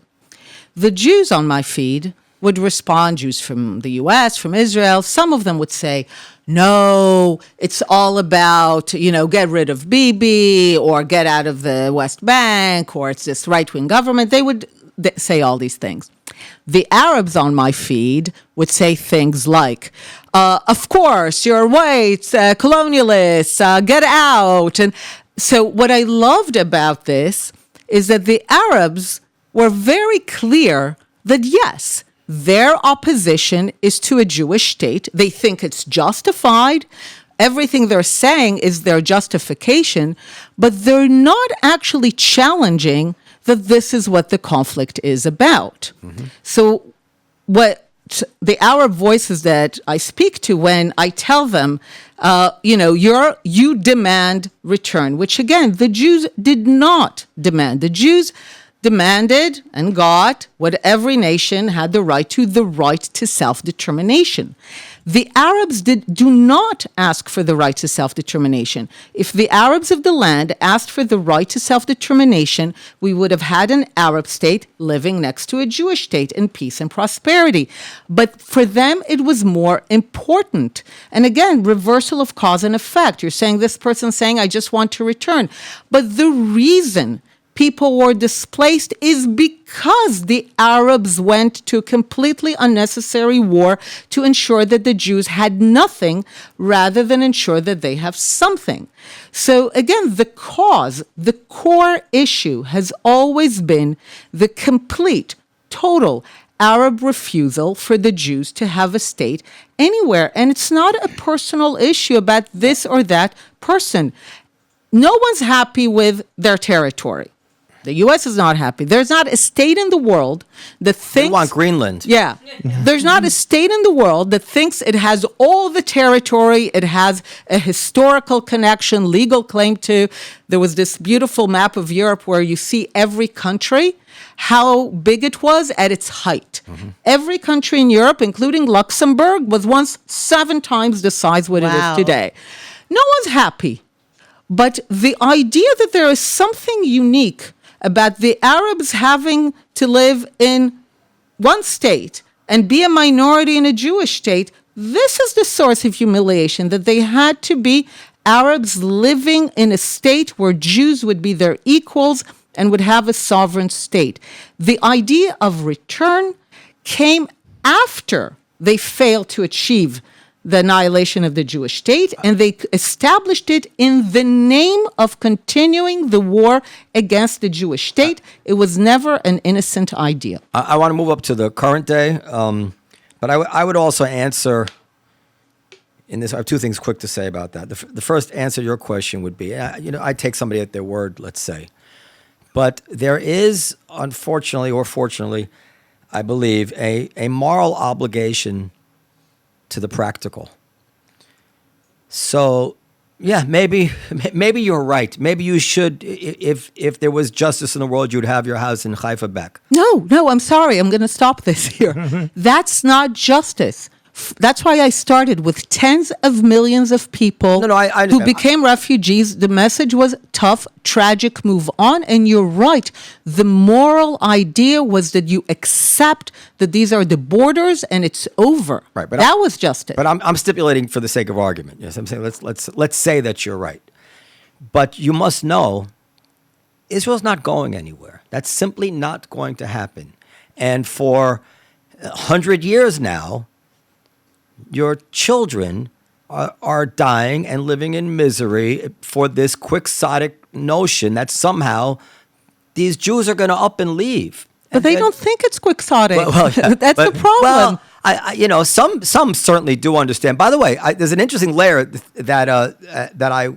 The Jews on my feed would respond, Jews from the U.S., from Israel. Some of them would say, no, it's all about, get rid of Bibi or get out of the West Bank or it's this right-wing government. They would say all these things. The Arabs on my feed would say things like, of course, you're white, colonialists, get out. And so what I loved about this is that the Arabs were very clear that, yes, their opposition is to a Jewish state. They think it's justified. Everything they're saying is their justification, but they're not actually challenging that this is what the conflict is about. Mm-hmm. So what the Arab voices that I speak to when I tell them, you demand return, which again, the Jews did not demand. The Jews demanded and got what every nation had the right to self-determination. The Arabs do not ask for the right to self-determination. If the Arabs of the land asked for the right to self-determination, we would have had an Arab state living next to a Jewish state in peace and prosperity. But for them, it was more important. And again, reversal of cause and effect. You're saying this person's saying, I just want to return. But the reason people were displaced is because the Arabs went to a completely unnecessary war to ensure that the Jews had nothing rather than ensure that they have something. So again, the core issue has always been the complete, total Arab refusal for the Jews to have a state anywhere. And it's not a personal issue about this or that person. No one's happy with their territory. The U.S. is not happy. There's not a state in the world that thinks... They want Greenland. Yeah. There's not a state in the world that thinks it has all the territory, it has a historical connection, legal claim to. There was this beautiful map of Europe where you see every country, how big it was at its height. Mm-hmm. Every country in Europe, including Luxembourg, was once 7 times the size what it is today. No one's happy. But the idea that there is something unique about the Arabs having to live in one state and be a minority in a Jewish state, this is the source of humiliation, that they had to be Arabs living in a state where Jews would be their equals and would have a sovereign state. The idea of return came after they failed to achieve the annihilation of the Jewish state, and they established it in the name of continuing the war against the Jewish state. It was never an innocent idea. I want to move up to the current day, but I would also answer in this. I have 2 things quick to say about that. The first answer to your question would be, I take somebody at their word, let's say. But there is, unfortunately or fortunately, I believe, a moral obligation to the practical. So, yeah, maybe you're right. Maybe you should, if there was justice in the world, you'd have your house in Haifa back. No, I'm sorry. I'm going to stop this here. That's not justice. That's why I started with tens of millions of people I who became refugees. The message was tough, tragic, move on. And you're right. The moral idea was that you accept that these are the borders and it's over. Right, but that was justice. But I'm stipulating for the sake of argument. Yes, I'm saying let's say that you're right. But you must know, Israel's not going anywhere. That's simply not going to happen. And for 100 years now, your children are dying and living in misery for this quixotic notion that somehow these Jews are going to up and leave. But they don't think it's quixotic. Yeah, That's the problem. Well, some certainly do understand. By the way, there's an interesting layer that I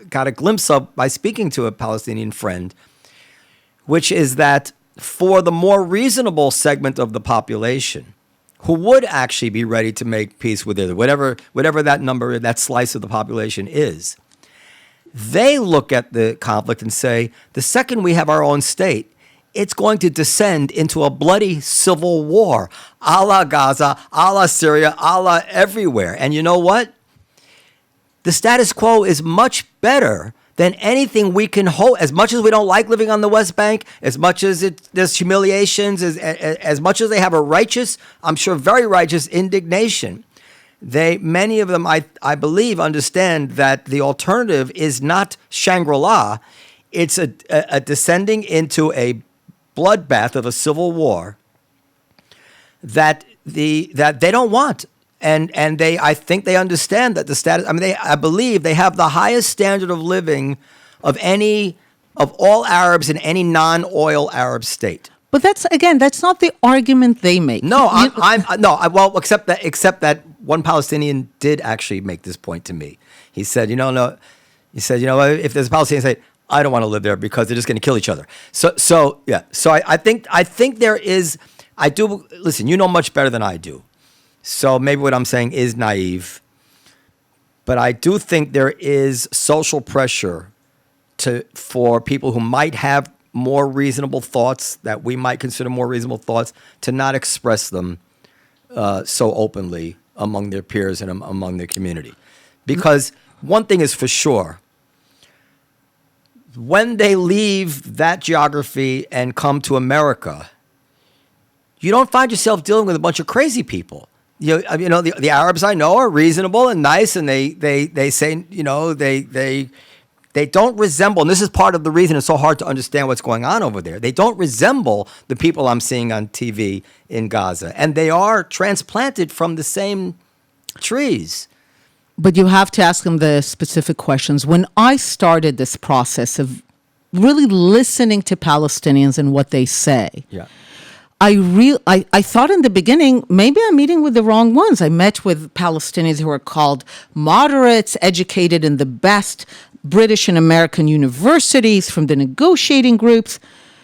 got a glimpse of by speaking to a Palestinian friend, which is that for the more reasonable segment of the population who would actually be ready to make peace with Israel, whatever that number, that slice of the population is, they look at the conflict and say, the second we have our own state, it's going to descend into a bloody civil war, a la Gaza, a la Syria, a la everywhere. And you know what? The status quo is much better than anything we can hope. As much as we don't like living on the West Bank, as much as there's humiliations, as much as they have a righteous, I'm sure very righteous indignation, many of them, I believe, understand that the alternative is not Shangri-La. It's a descending into a bloodbath of a civil war that they don't want. And I think they understand that the status. I mean, I believe they have the highest standard of living of all Arabs in any non-oil Arab state. But that's not the argument they make. No, except that one Palestinian did actually make this point to me. He said, if there's a Palestinian state, I don't want to live there because they're just going to kill each other. So I think there is. I do listen. You know much better than I do. So maybe what I'm saying is naive, but I do think there is social pressure for people who might have more reasonable thoughts that we might consider more reasonable thoughts to not express them so openly among their peers and among their community. Because one thing is for sure, when they leave that geography and come to America, you don't find yourself dealing with a bunch of crazy people. The Arabs I know are reasonable and nice, and they say, they don't resemble, and this is part of the reason it's so hard to understand what's going on over there. They don't resemble the people I'm seeing on TV in Gaza, and they are transplanted from the same trees. But you have to ask them the specific questions. When I started this process of really listening to Palestinians and what they say, yeah. I thought in the beginning, maybe I'm meeting with the wrong ones. I met with Palestinians who are called moderates, educated in the best British and American universities from the negotiating groups.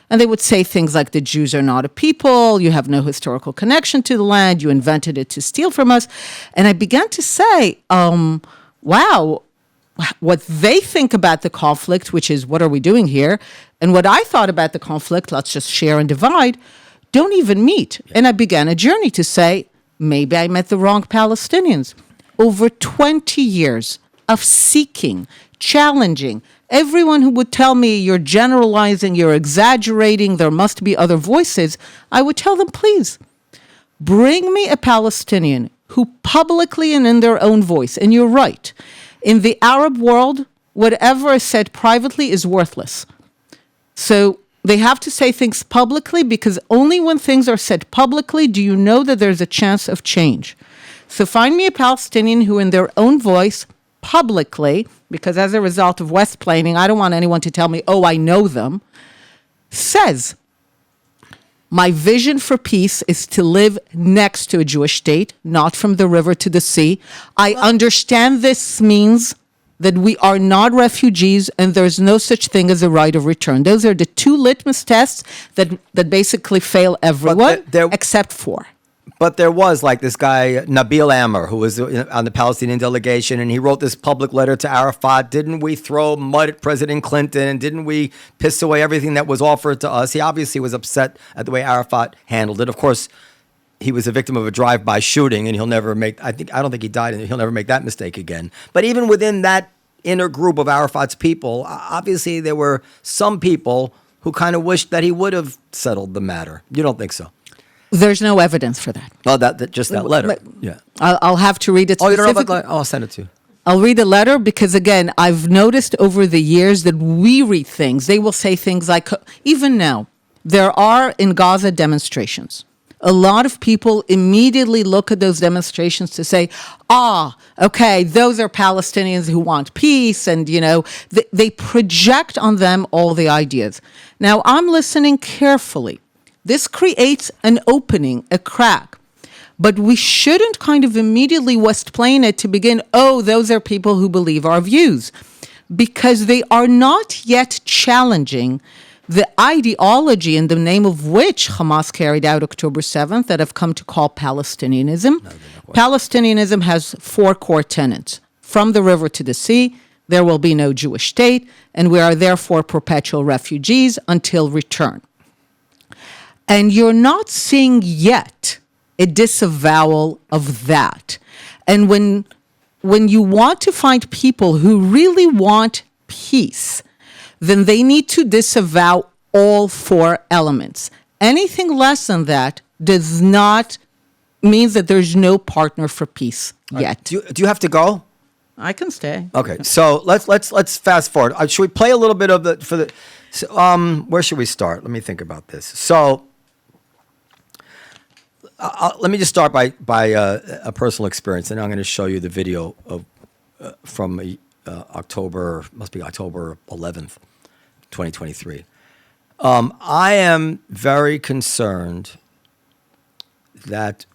And they would say things like, the Jews are not a people, you have no historical connection to the land, you invented it to steal from us. And I began to say, wow, what they think about the conflict, which is what are we doing here, and what I thought about the conflict, let's just share and divide, don't even meet. And I began a journey to say, maybe I met the wrong Palestinians. Over 20 years of seeking, challenging, everyone who would tell me you're generalizing, you're exaggerating, there must be other voices, I would tell them, please, bring me a Palestinian who publicly and in their own voice, and you're right, in the Arab world, whatever is said privately is worthless. So they have to say things publicly, because only when things are said publicly do you know that there's a chance of change. So find me a Palestinian who in their own voice, publicly, because as a result of Westplaining, I don't want anyone to tell me, oh, I know them, says, my vision for peace is to live next to a Jewish state, not from the river to the sea. I understand this means that we are not refugees and there's no such thing as a right of return. Those are the two litmus tests that basically fail everyone, except for. But there was like this guy, Nabil Amr, who was on the Palestinian delegation, and he wrote this public letter to Arafat. Didn't we throw mud at President Clinton? And didn't we piss away everything that was offered to us? He obviously was upset at the way Arafat handled it. Of course, he was a victim of a drive-by shooting, and he'll never make, I don't think he died, and he'll never make that mistake again. But even within that inner group of Arafat's people, obviously there were some people who kind of wished that he would have settled the matter. You don't think so? There's no evidence for that. Well, just that letter. Yeah. I'll have to read it. Oh, you don't know about? I'll send it to you. I'll read the letter because, again, I've noticed over the years that we read things. They will say things like, even now, there are in Gaza demonstrations. A lot of people immediately look at those demonstrations to say, okay, those are Palestinians who want peace. And, they project on them all the ideas. Now, I'm listening carefully. This creates an opening, a crack. But we shouldn't kind of immediately Westplain it to begin, those are people who believe our views, because they are not yet challenging the ideology in the name of which Hamas carried out October 7th that I've come to call Palestinianism. Palestinianism has 4 core tenets. From the river to the sea, there will be no Jewish state, and we are therefore perpetual refugees until return. And you're not seeing yet a disavowal of that. And when you want to find people who really want peace, then they need to disavow all 4 elements. Anything less than that does not means that there's no partner for peace yet. Do you have to go? I can stay. Okay, so let's fast forward. Should we play a little bit of where should we start? Let me think about this. So let me just start by a personal experience, and I'm going to show you the video of from October 11th, 2023. I am very concerned that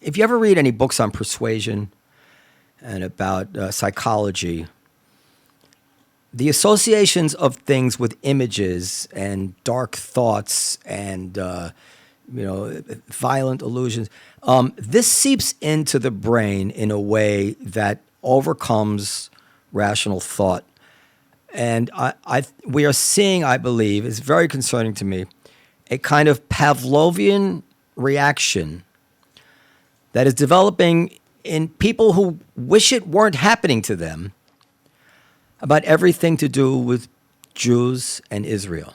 if you ever read any books on persuasion and about psychology, the associations of things with images and dark thoughts and violent illusions, this seeps into the brain in a way that overcomes rational thought. And we are seeing, I believe, it's very concerning to me, a kind of Pavlovian reaction that is developing in people who wish it weren't happening to them about everything to do with Jews and Israel.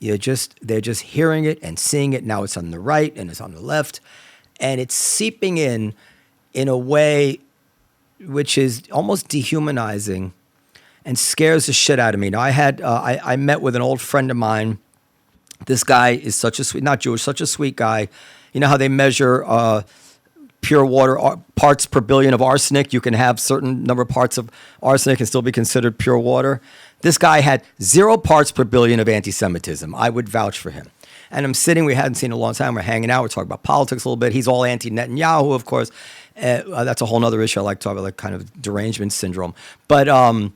They're just hearing it and seeing it. Now it's on the right and it's on the left, and it's seeping in a way which is almost dehumanizing and scares the shit out of me. Now I met with an old friend of mine. This guy is such a sweet, not Jewish, such a sweet guy. You know how they measure pure water parts per billion of arsenic? You can have certain number of parts of arsenic and still be considered pure water. This guy had 0 parts per billion of anti-Semitism. I would vouch for him. And I'm sitting, we hadn't seen in a long time, we're hanging out, we're talking about politics a little bit. He's all anti-Netanyahu, of course. That's a whole other issue. I like to talk about, like, kind of derangement syndrome. But, and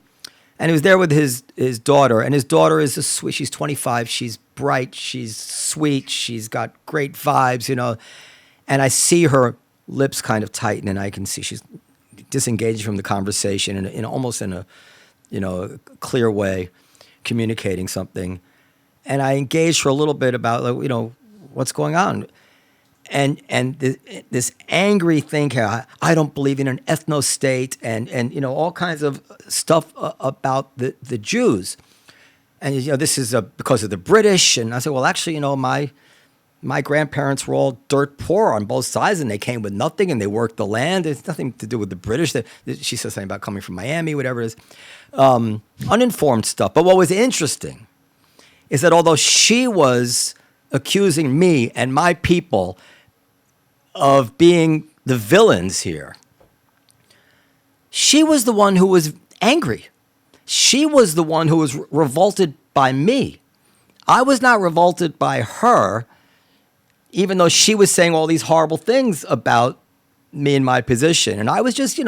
he was there with his daughter, and his daughter is sweet. She's 25, she's bright, she's sweet, she's got great vibes, and I see her lips kind of tighten, and I can see she's disengaged from the conversation in almost in a clear way, communicating something. And I engaged for a little bit about, what's going on. And this angry thing here, I don't believe in an ethno-state and all kinds of stuff about the Jews. And, this is because of the British. And I said, well, actually, my grandparents were all dirt poor on both sides, and they came with nothing, and they worked the land. It's nothing to do with the British. She said something about coming from Miami, whatever it is. Uninformed stuff. But what was interesting is that although she was accusing me and my people of being the villains here, she was the one who was angry. She was the one who was revolted by me. I was not revolted by her, even though she was saying all these horrible things about me and my position. And I was just,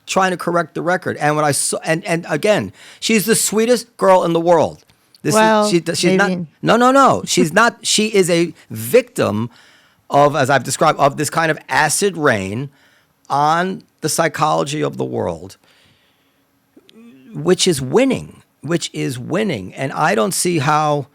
trying to correct the record. And when I saw, and again, she's the sweetest girl in the world. She's not. No. She's not. She is a victim of, as I've described, of this kind of acid rain on the psychology of the world, which is winning. And I don't see how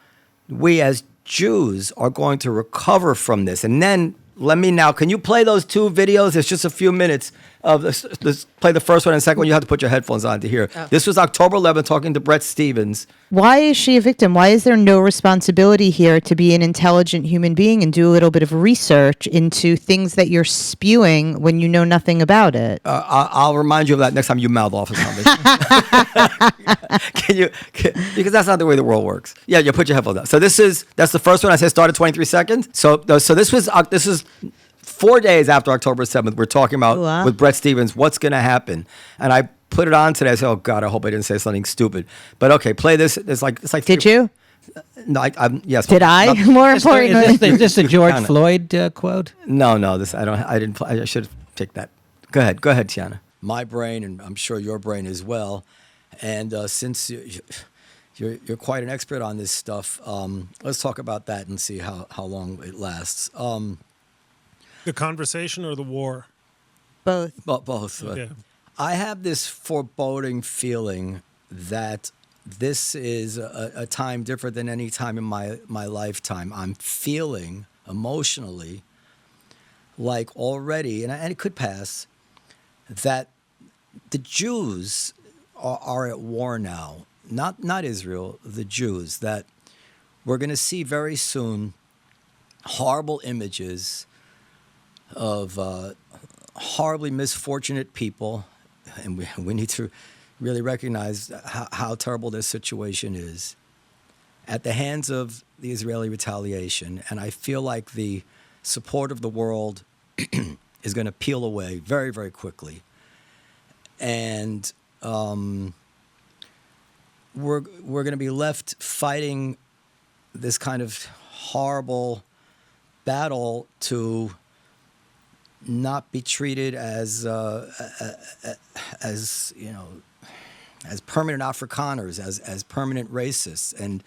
we as Jews are going to recover from this. And then let me now. Can you play those two videos? It's just a few minutes of this. Let's play the first one and the second one. You have to put your headphones on to hear. Oh. This was October 11th, talking to Brett Stevens. Why is she a victim? Why is there no responsibility here to be an intelligent human being and do a little bit of research into things that you're spewing when you know nothing about it? I'll remind you of that next time you mouth off or something. Because that's not the way the world works. Yeah, you put your headphones on. So that's the first one. I said started 23 seconds. So this is 4 days after October 7th. We're talking about with Brett Stevens what's going to happen, and I put it on today. I said, "Oh God, I hope I didn't say something stupid." But okay, play this. It's like. Did you? No, yes. Did I? More importantly, Is this a George Floyd quote? No. This I didn't. I should have picked that. Go ahead, Tiana. My brain, and I'm sure your brain as well. And since you're quite an expert on this stuff, let's talk about that and see how long it lasts. The conversation or the war? both. Both. Okay. I have this foreboding feeling that this is a time different than any time in my lifetime. I'm feeling emotionally like already, and it could pass, that the Jews are at war now. Not Israel, the Jews. That we're going to see very soon horrible images of horribly misfortunate people, and we need to really recognize how terrible this situation is at the hands of the Israeli retaliation. And I feel like the support of the world is going to peel away very, very quickly. And we're going to be left fighting this kind of horrible battle to not be treated as you know, as permanent Afrikaners, as permanent racists, and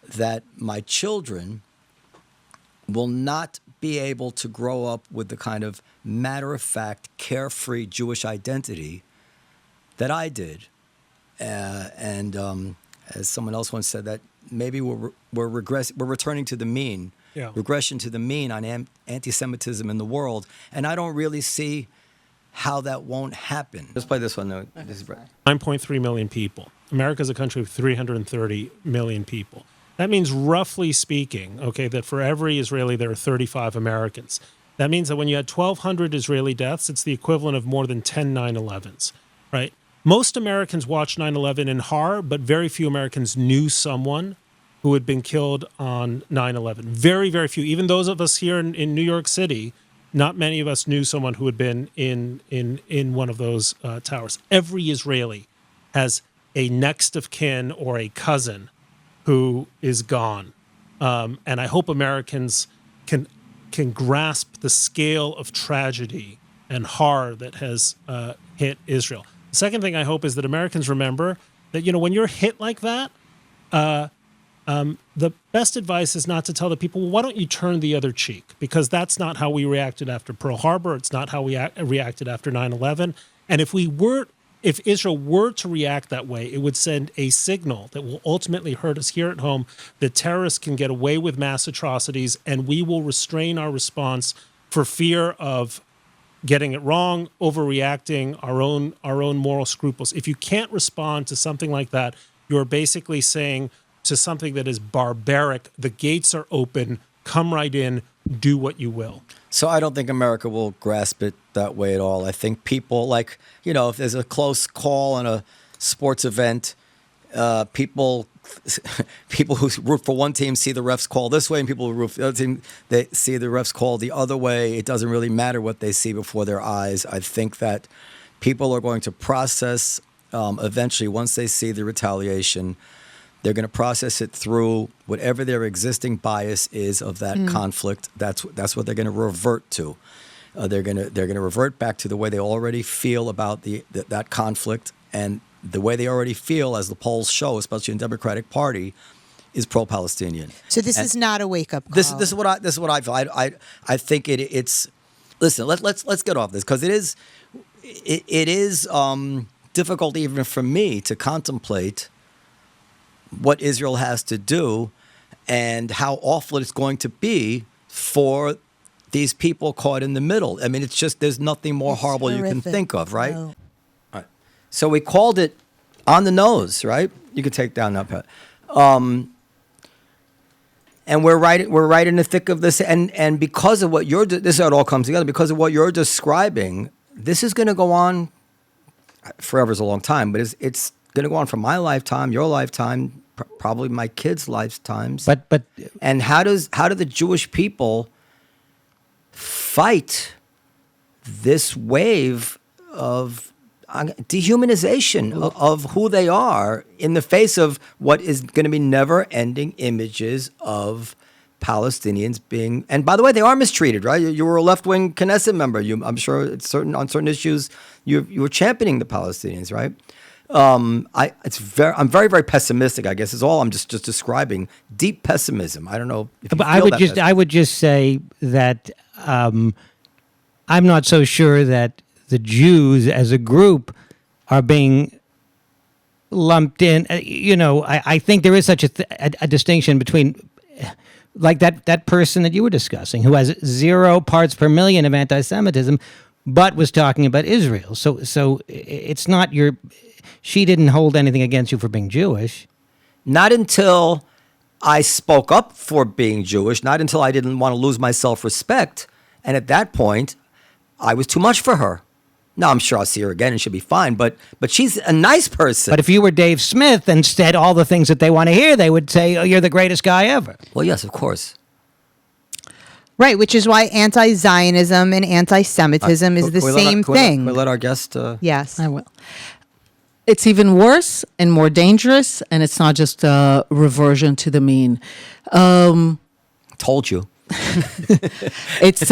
that my children will not be able to grow up with the kind of matter-of-fact, carefree Jewish identity that I did. And as someone else once said, that maybe we're returning to the mean. Yeah. Regression to the mean on anti-Semitism in the world, and I don't really see how that won't happen. Let's play this one. Though. This is Brett. 9.3 million people. America is a country of 330 million people. That means, roughly speaking, okay, that for every Israeli there are 35 Americans. That means that when you had 1,200 Israeli deaths, it's the equivalent of more than 10 9/11s, right? Most Americans watched 9/11 in horror, but very few Americans knew someone who had been killed on 9/11. Very, very few. Even those of us here in New York City, not many of us knew someone who had been in one of those towers. Every Israeli has a next of kin or a cousin who is gone. And I hope Americans can grasp the scale of tragedy and horror that has hit Israel. The second thing I hope is that Americans remember that, you know, when you're hit like that, the best advice is not to tell the people, well, why don't you turn the other cheek? Because that's not how we reacted after Pearl Harbor. It's not how we reacted after 9/11. And if Israel were to react that way, it would send a signal that will ultimately hurt us here at home, that terrorists can get away with mass atrocities, and we will restrain our response for fear of getting it wrong, overreacting, our own moral scruples. If you can't respond to something like that, you're basically saying to something that is barbaric, the gates are open, come right in, do what you will. So I don't think America will grasp it that way at all. I think people, like, you know, if there's a close call on a sports event, people who root for one team see the refs call this way, and people who root for the other team, they see the refs call the other way. It doesn't really matter what they see before their eyes. I think that people are going to process eventually, once they see the retaliation, they're going to process it through whatever their existing bias is of that conflict. That's what they're going to revert to. They're going to revert back to the way they already feel about that conflict, and the way they already feel, as the polls show, especially in the Democratic Party, is pro-Palestinian. So this is not a wake-up call. This is what I feel. I think it's. Listen, let's get off this, because it is difficult even for me to contemplate what Israel has to do and how awful it's going to be for these people caught in the middle. I mean, it's just, there's nothing more horrible you can horrific. think of, right? No. All right. So we called it on the nose, right? You could take down that part. And we're right in the thick of this. And because of what this is how it all comes together, because of what you're describing, this is going to go on, forever is a long time, but it's going to go on for my lifetime, your lifetime, probably my kids' lifetimes. But And how do the Jewish people fight this wave of dehumanization of who they are in the face of what is going to be never-ending images of Palestinians being, and by the way, they are mistreated, right? You were a left-wing Knesset member. I'm sure on certain issues you were championing the Palestinians, right? I'm very, very pessimistic, I guess, is all I'm just describing. Deep pessimism. I don't know if you But feel I would just say that I'm not so sure that the Jews as a group are being lumped in. I think there is such a distinction between, like that person that you were discussing, who has 0 parts per million of anti-Semitism, but was talking about Israel. So it's not she didn't hold anything against you for being Jewish. Not until I spoke up for being Jewish, not until I didn't want to lose my self-respect. And at that point, I was too much for her. Now, I'm sure I'll see her again and she'll be fine, but she's a nice person. But if you were Dave Smith and said all the things that they want to hear, they would say, oh, you're the greatest guy ever. Well, yes, of course. Right, which is why anti-Zionism and anti-Semitism is the same thing. Can we let our guest... Yes. I will. It's even worse and more dangerous, and it's not just a reversion to the mean. Told you. It's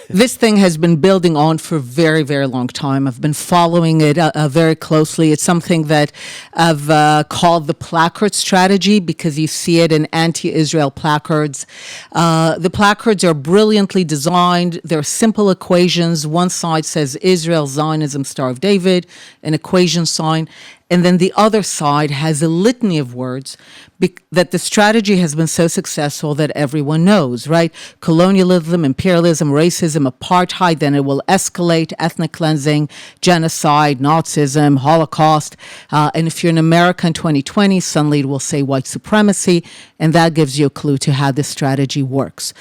this thing has been building on for a very, very long time. I've been following it very closely. It's something that I've called the Placard strategy because you see it in anti-Israel placards. The placards are brilliantly designed. They're simple equations. One side says Israel, Zionism, Star of David, an equation sign. And then the other side has a litany of words that the strategy has been so successful that everyone knows, right? Colonialism, imperialism, racism, apartheid, then it will escalate, ethnic cleansing, genocide, Nazism, Holocaust. And if you're in America in 2020, suddenly it will say white supremacy, and that gives you a clue to how this strategy works.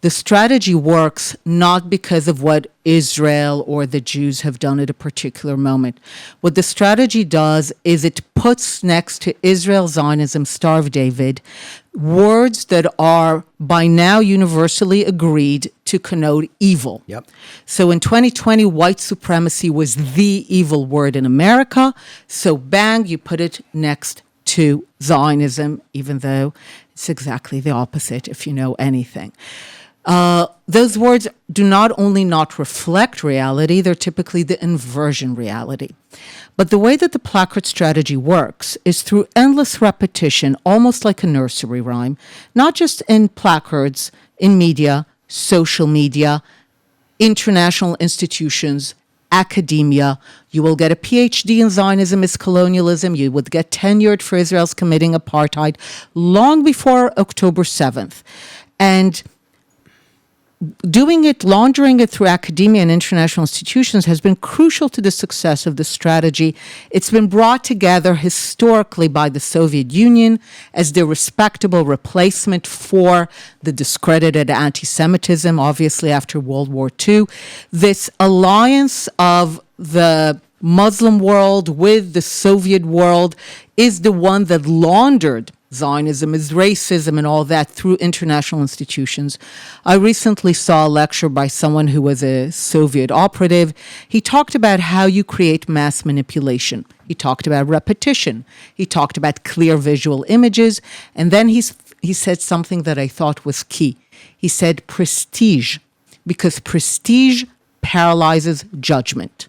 The strategy works not because of what Israel or the Jews have done at a particular moment. What the strategy does is it puts next to Israel, Zionism, Star of David, words that are by now universally agreed to connote evil. Yep. So in 2020, white supremacy was the evil word in America. So bang, you put it next to Zionism, even though it's exactly the opposite if you know anything. Those words do not only not reflect reality, they're typically the inversion reality. But the way that the placard strategy works is through endless repetition, almost like a nursery rhyme, not just in placards, in media, social media, international institutions, academia. You will get a PhD in Zionism is colonialism. You would get tenured for Israel's committing apartheid long before October 7th. And doing it, laundering it through academia and international institutions has been crucial to the success of the strategy. It's been brought together historically by the Soviet Union as the respectable replacement for the discredited anti-Semitism, obviously after World War II. This alliance of the Muslim world with the Soviet world is the one that laundered Zionism is racism and all that through international institutions. I recently saw a lecture by someone who was a Soviet operative. He talked about how you create mass manipulation. He talked about repetition. He talked about clear visual images. And then he said something that I thought was key. He said prestige, because prestige paralyzes judgment.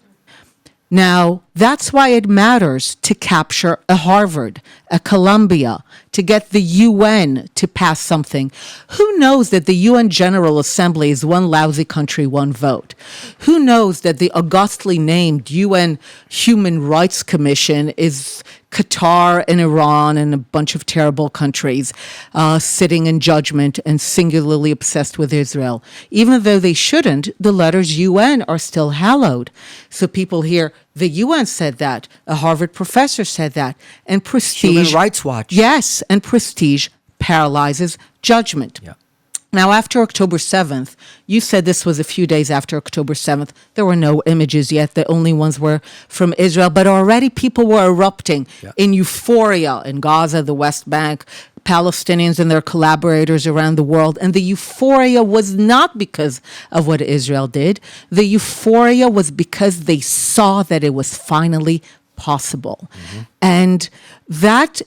Now, that's why it matters to capture a Harvard, a Columbia, to get the UN to pass something. Who knows that the UN General Assembly is one lousy country, one vote? Who knows that the augustly named UN Human Rights Commission is Qatar and Iran and a bunch of terrible countries sitting in judgment and singularly obsessed with Israel. Even though they shouldn't, the letters UN are still hallowed. So people hear, the UN said that, a Harvard professor said that, and prestige... Human Rights Watch. Yes, and prestige paralyzes judgment. Yeah. Now, after October 7th, you said this was a few days after October 7th. There were no images yet. The only ones were from Israel. But already people were erupting in euphoria in Gaza, the West Bank, Palestinians and their collaborators around the world. And the euphoria was not because of what Israel did. The euphoria was because they saw that it was finally possible. And that,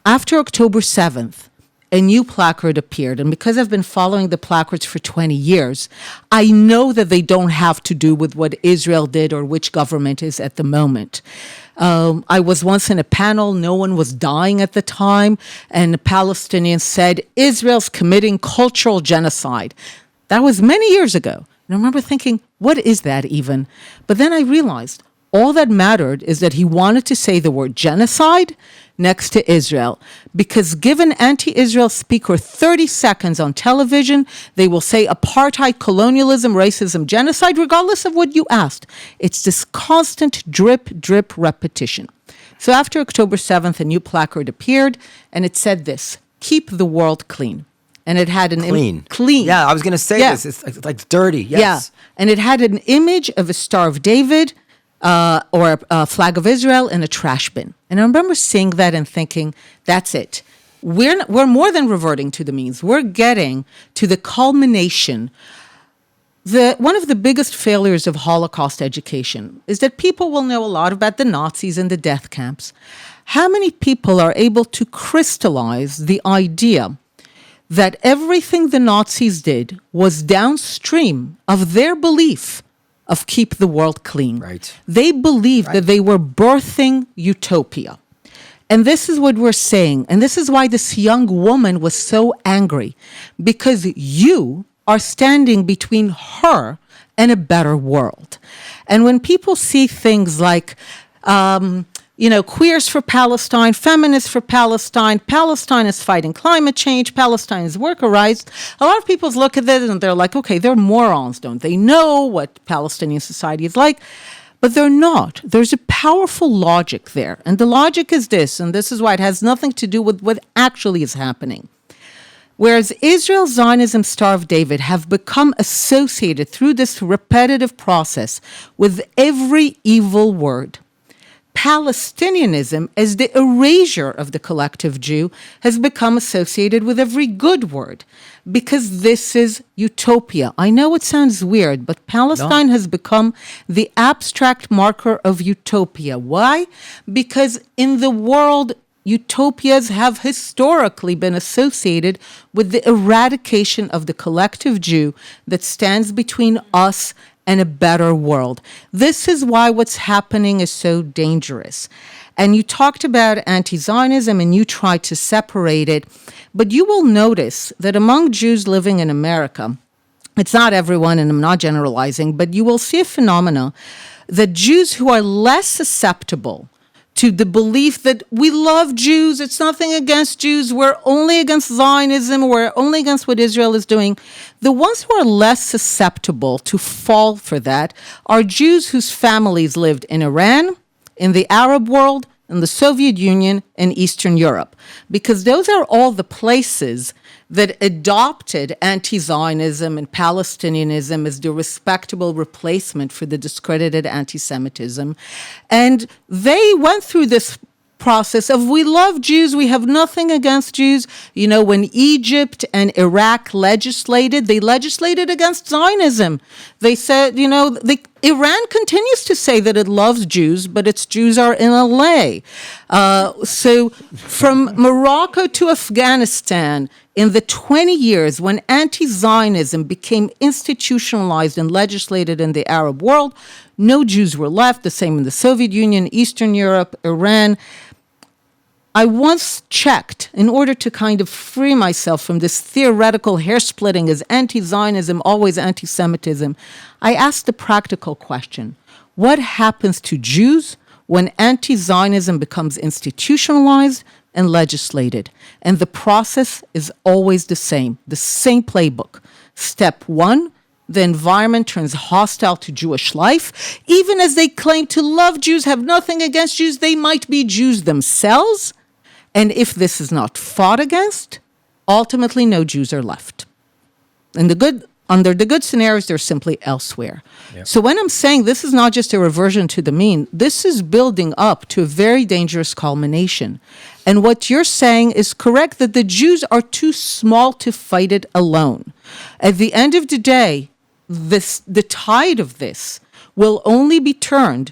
after October 7th, a new placard appeared. And because I've been following the placards for 20 years, I know that they don't have to do with what Israel did or which government is at the moment. I was once in a panel, no one was dying at the time, and the Palestinians said, Israel's committing cultural genocide. That was many years ago. And I remember thinking, what is that even? But then I realized all that mattered is that he wanted to say the word genocide next to Israel, because given anti-Israel speaker 30 seconds on television, they will say apartheid, colonialism, racism, genocide, regardless of what you asked. It's this constant drip, drip repetition. So after October 7th, a new placard appeared, and it said this, keep the world clean. And it had an Clean. Clean. Yeah, I was going to say this. It's like dirty. Yes. Yeah. And it had an image of a Star of David, or a flag of Israel in a trash bin. And I remember seeing that and thinking, that's it. We're more than reverting to the means. We're getting to the culmination. One of the biggest failures of Holocaust education is that people will know a lot about the Nazis and the death camps. How many people are able to crystallize the idea that everything the Nazis did was downstream of their belief of keep the world clean? Right. They believed that they were birthing utopia. And this is what we're saying. And this is why this young woman was so angry, because you are standing between her and a better world. And when people see things like, queers for Palestine, feminists for Palestine, Palestine is fighting climate change, Palestine is worker rights, a lot of people look at it and they're like, okay, they're morons, don't they know what Palestinian society is like? But they're not. There's a powerful logic there. And the logic is this, and this is why it has nothing to do with what actually is happening. Whereas Israel, Zionism, Star of David have become associated through this repetitive process with every evil word, Palestinianism, as the erasure of the collective Jew, has become associated with every good word, because this is utopia. I know it sounds weird, but Palestine has become the abstract marker of utopia. Why? Because in the world, utopias have historically been associated with the eradication of the collective Jew that stands between us and a better world. This is why what's happening is so dangerous. And you talked about anti-Zionism and you tried to separate it, but you will notice that among Jews living in America, it's not everyone, and I'm not generalizing, but you will see a phenomena that Jews who are less susceptible to the belief that we love Jews, it's nothing against Jews, we're only against Zionism, we're only against what Israel is doing. The ones who are less susceptible to fall for that are Jews whose families lived in Iran, in the Arab world, in the Soviet Union, and Eastern Europe, because those are all the places that adopted anti-Zionism and Palestinianism as the respectable replacement for the discredited anti-Semitism. And they went through this process of, we love Jews, we have nothing against Jews. You know, when Egypt and Iraq legislated, they legislated against Zionism. They said, Iran continues to say that it loves Jews, but its Jews are in LA. So from Morocco to Afghanistan, in the 20 years when anti-Zionism became institutionalized and legislated in the Arab world, no Jews were left, the same in the Soviet Union, Eastern Europe, Iran. I once checked, in order to kind of free myself from this theoretical hair-splitting, is anti-Zionism always anti-Semitism? I asked the practical question, what happens to Jews when anti-Zionism becomes institutionalized and legislated. And the process is always the same playbook. Step one, the environment turns hostile to Jewish life. Even as they claim to love Jews, have nothing against Jews, they might be Jews themselves. And if this is not fought against, ultimately no Jews are left. Under the good scenarios, they're simply elsewhere. Yep. So when I'm saying this is not just a reversion to the mean, this is building up to a very dangerous culmination. And what you're saying is correct, that the Jews are too small to fight it alone. At the end of the day, the tide of this will only be turned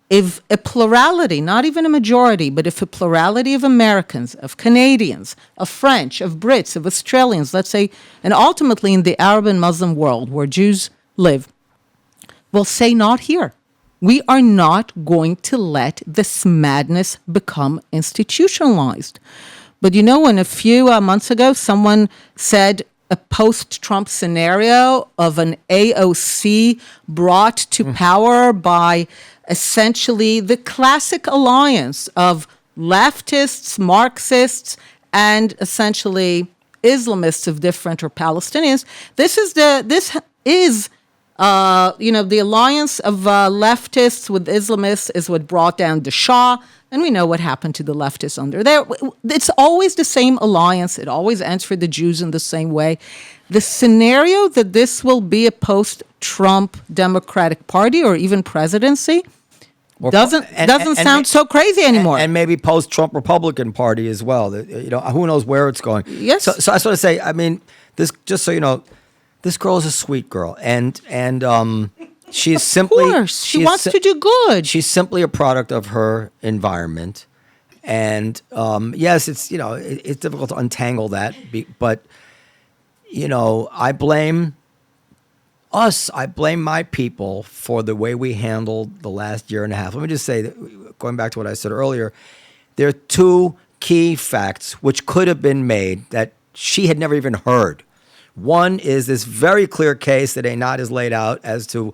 if a plurality, not even a majority, but if a plurality of Americans, of Canadians, of French, of Brits, of Australians, let's say, and ultimately in the Arab and Muslim world where Jews live, will say not here. We are not going to let this madness become institutionalized. But you know, when a few months ago, someone said a post-Trump scenario of an AOC brought to power by essentially the classic alliance of leftists, Marxists, and essentially Islamists of different, or Palestinians. This is the alliance of leftists with Islamists is what brought down the Shah, and we know what happened to the leftists under there. It's always the same alliance. It always ends for the Jews in the same way. The scenario that this will be a post-Trump Democratic Party or even presidency doesn't sound so crazy anymore. And maybe post-Trump Republican Party as well. Who knows where it's going. Yes. So I just want to say, I mean, this, just so you know, this girl is a sweet girl, and she's simply, of course, she wants to do good. She's simply a product of her environment, and yes, it's it's difficult to untangle that, but I blame us. I blame my people for the way we handled the last year and a half. Let me just say that, going back to what I said earlier, there are two key facts which could have been made that she had never even heard. One is this very clear case that Einat has laid out as to,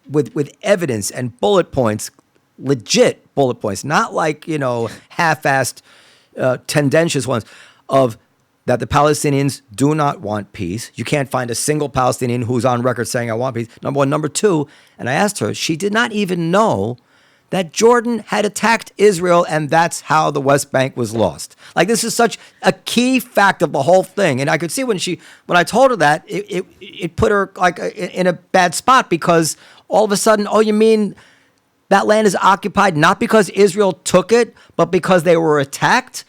with evidence and bullet points, legit bullet points, not like, half-assed, tendentious ones, of that the Palestinians do not want peace. You can't find a single Palestinian who's on record saying, I want peace. Number one. Number two, and I asked her, she did not even know that Jordan had attacked Israel, and that's how the West Bank was lost. Like, this is such a key fact of the whole thing. And I could see when I told her that, it put her like in a bad spot, because all of a sudden, oh, you mean that land is occupied not because Israel took it, but because they were attacked?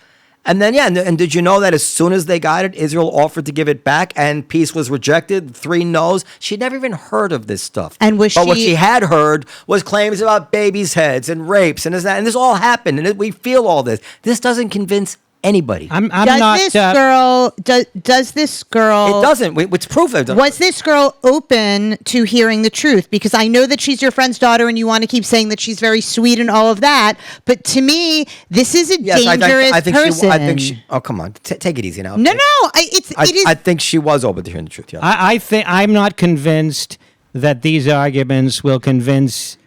And then, and did you know that as soon as they got it, Israel offered to give it back, and peace was rejected? 3 no's. She'd never even heard of this stuff. And what she had heard was claims about babies' heads and rapes and this all happened, and we feel all this. This doesn't convince anybody. Does this girl? It doesn't. It's proof. Was this girl open to hearing the truth? Because I know that she's your friend's daughter, and you want to keep saying that she's very sweet and all of that. But to me, this is a dangerous person. I think she. Oh, come on, take it easy now. No. It is. I think she was open to hearing the truth. Yeah. I think I'm not convinced that these arguments will convince.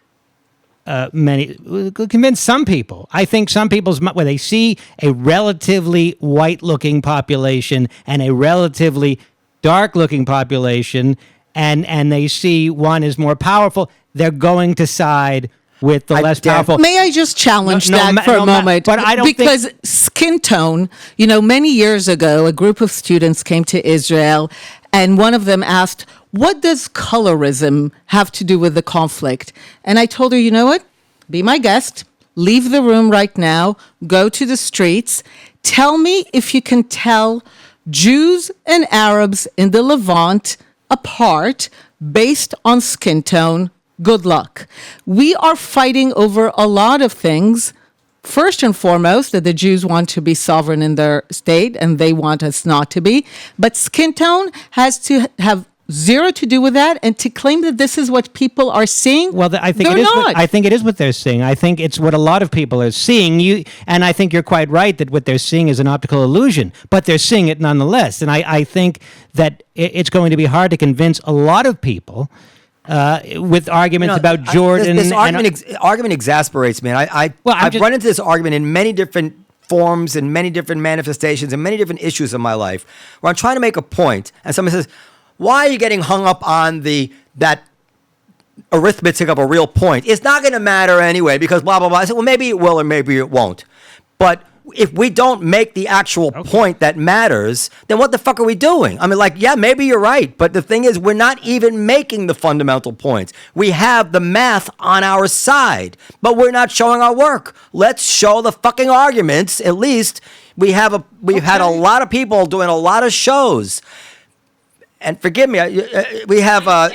Convince some people. I think some people's, where they see a relatively white-looking population and a relatively dark-looking population, and they see one is more powerful, they're going to side with the less powerful. May I just challenge that for a moment? But I don't because skin tone, many years ago, a group of students came to Israel, and one of them asked, what does colorism have to do with the conflict? And I told her, you know what? Be my guest. Leave the room right now. Go to the streets. Tell me if you can tell Jews and Arabs in the Levant apart based on skin tone. Good luck. We are fighting over a lot of things. First and foremost, that the Jews want to be sovereign in their state, and they want us not to be. But skin tone has to have zero to do with that, and to claim that this is what people are seeing, I think it is what they're seeing. I think it's what a lot of people are seeing. And I think you're quite right that what they're seeing is an optical illusion, but they're seeing it nonetheless. And I think that it's going to be hard to convince a lot of people with arguments about Jordan. This argument exasperates me. And I've run into this argument in many different forms and many different manifestations and many different issues in my life where I'm trying to make a point and somebody says, why are you getting hung up on that arithmetic of a real point? It's not going to matter anyway because blah, blah, blah. I said, well, maybe it will or maybe it won't. But if we don't make the actual point that matters, then what the fuck are we doing? I mean, yeah, maybe you're right. But the thing is, we're not even making the fundamental points. We have the math on our side, but we're not showing our work. Let's show the fucking arguments. At least we've had a lot of people doing a lot of shows. And forgive me, we have an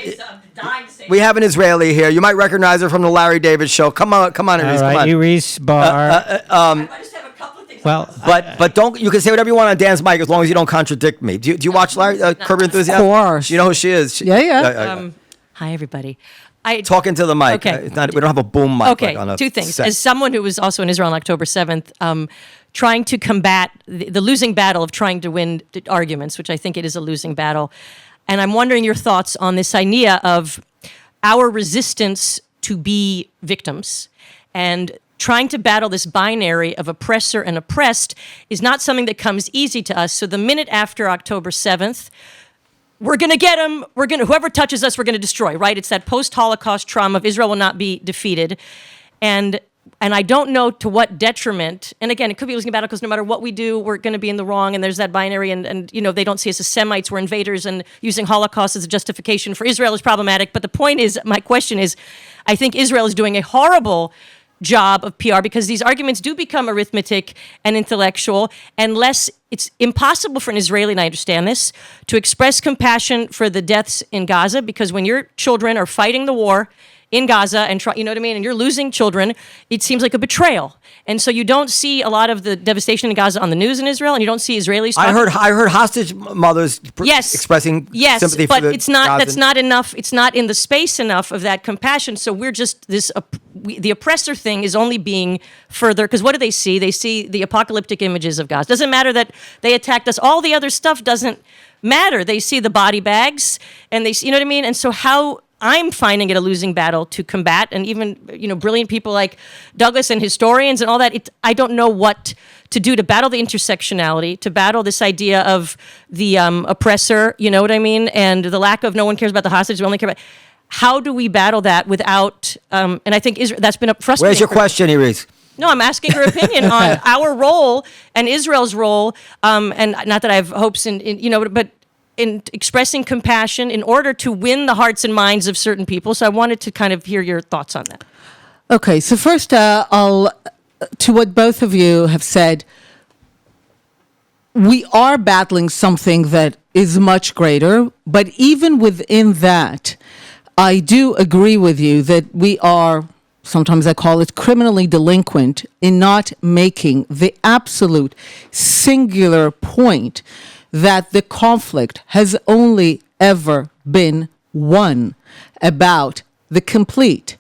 Israeli here. You might recognize her from the Larry David show. Come on, All Iris. right, Come on. Iris Bar. Well, but don't. You can say whatever you want on Dan's mic as long as you don't contradict me. Do you watch Larry Curb Your Enthusiasm? Of course. You know who she is. Yeah. Hi, everybody. Talking to the mic. Okay. We don't have a boom mic. Okay, on a two things. set. As someone who was also in Israel on October 7th, trying to combat the losing battle of trying to win arguments, which I think it is a losing battle. And I'm wondering your thoughts on this idea of our resistance to be victims and trying to battle this binary of oppressor and oppressed is not something that comes easy to us. So the minute after October 7th, we're going to get them. Whoever touches us, we're going to destroy, right? It's that post-Holocaust trauma of Israel will not be defeated. And I don't know to what detriment, and again, it could be losing a battle because no matter what we do, we're going to be in the wrong, and there's that binary, and they don't see us as Semites, we're invaders, and using Holocaust as a justification for Israel is problematic. But the point is, my question is, I think Israel is doing a horrible job of PR because these arguments do become arithmetic and intellectual unless it's impossible for an Israeli, and I understand this, to express compassion for the deaths in Gaza, because when your children are fighting the war in Gaza and you know what I mean, and you're losing children, it seems like a betrayal. And so you don't see a lot of the devastation in Gaza on the news in Israel, and you don't see Israelis talking. I heard hostage mothers expressing sympathy for the but it's not. That's not enough. It's not in the space enough of that compassion. So we're just the oppressor thing is only being further, because what do they see? They see the apocalyptic images of Gaza. Doesn't matter that they attacked us. All the other stuff doesn't matter. They see the body bags, and they see, you know what I mean. And so how I'm finding it a losing battle to combat, and even brilliant people like Douglas and historians and all that. I don't know what to do to battle the intersectionality, to battle this idea of the oppressor. You know what I mean, and the lack of no one cares about the hostage. We only care about. How do we battle that without? And I think that's been a frustrating. Where's your question, Iris? No, I'm asking her opinion on our role and Israel's role, and not that I have hopes but in expressing compassion in order to win the hearts and minds of certain people. So I wanted to kind of hear your thoughts on that. Okay, so first, to what both of you have said, we are battling something that is much greater, but even within that, I do agree with you that we are, sometimes I call it criminally delinquent, in not making the absolute singular point that the conflict has only ever been one about the complete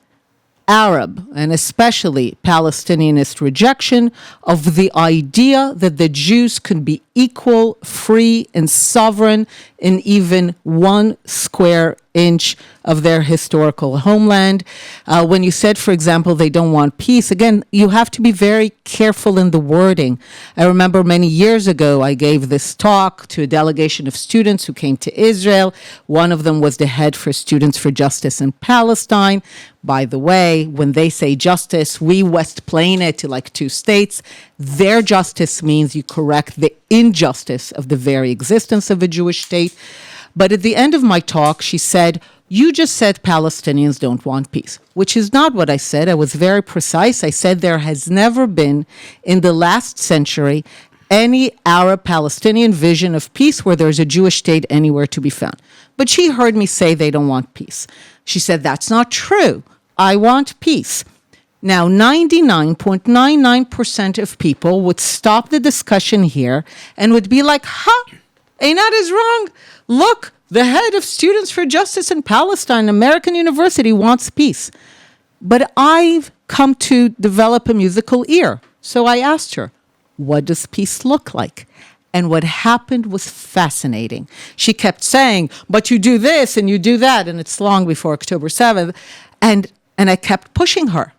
Arab and especially Palestinianist rejection of the idea that the Jews could be equal, free, and sovereign in even 1 square inch of their historical homeland. When you said, for example, they don't want peace, again, you have to be very careful in the wording. I remember many years ago, I gave this talk to a delegation of students who came to Israel. One of them was the head for Students for Justice in Palestine. By the way, when they say justice, we Westplaining it to like 2 states. Their justice means you correct the injustice of the very existence of a Jewish state. But at the end of my talk, she said, you just said Palestinians don't want peace, which is not what I said. I was very precise. I said there has never been in the last century any Arab-Palestinian vision of peace where there's a Jewish state anywhere to be found. But she heard me say they don't want peace. She said, that's not true. I want peace. Now, 99.99% of people would stop the discussion here and would be like, Einat is wrong. Look, the head of Students for Justice in Palestine, American University, wants peace. But I've come to develop a musical ear. So I asked her, what does peace look like? And what happened was fascinating. She kept saying, but you do this and you do that, and it's long before October 7th. And I kept pushing her.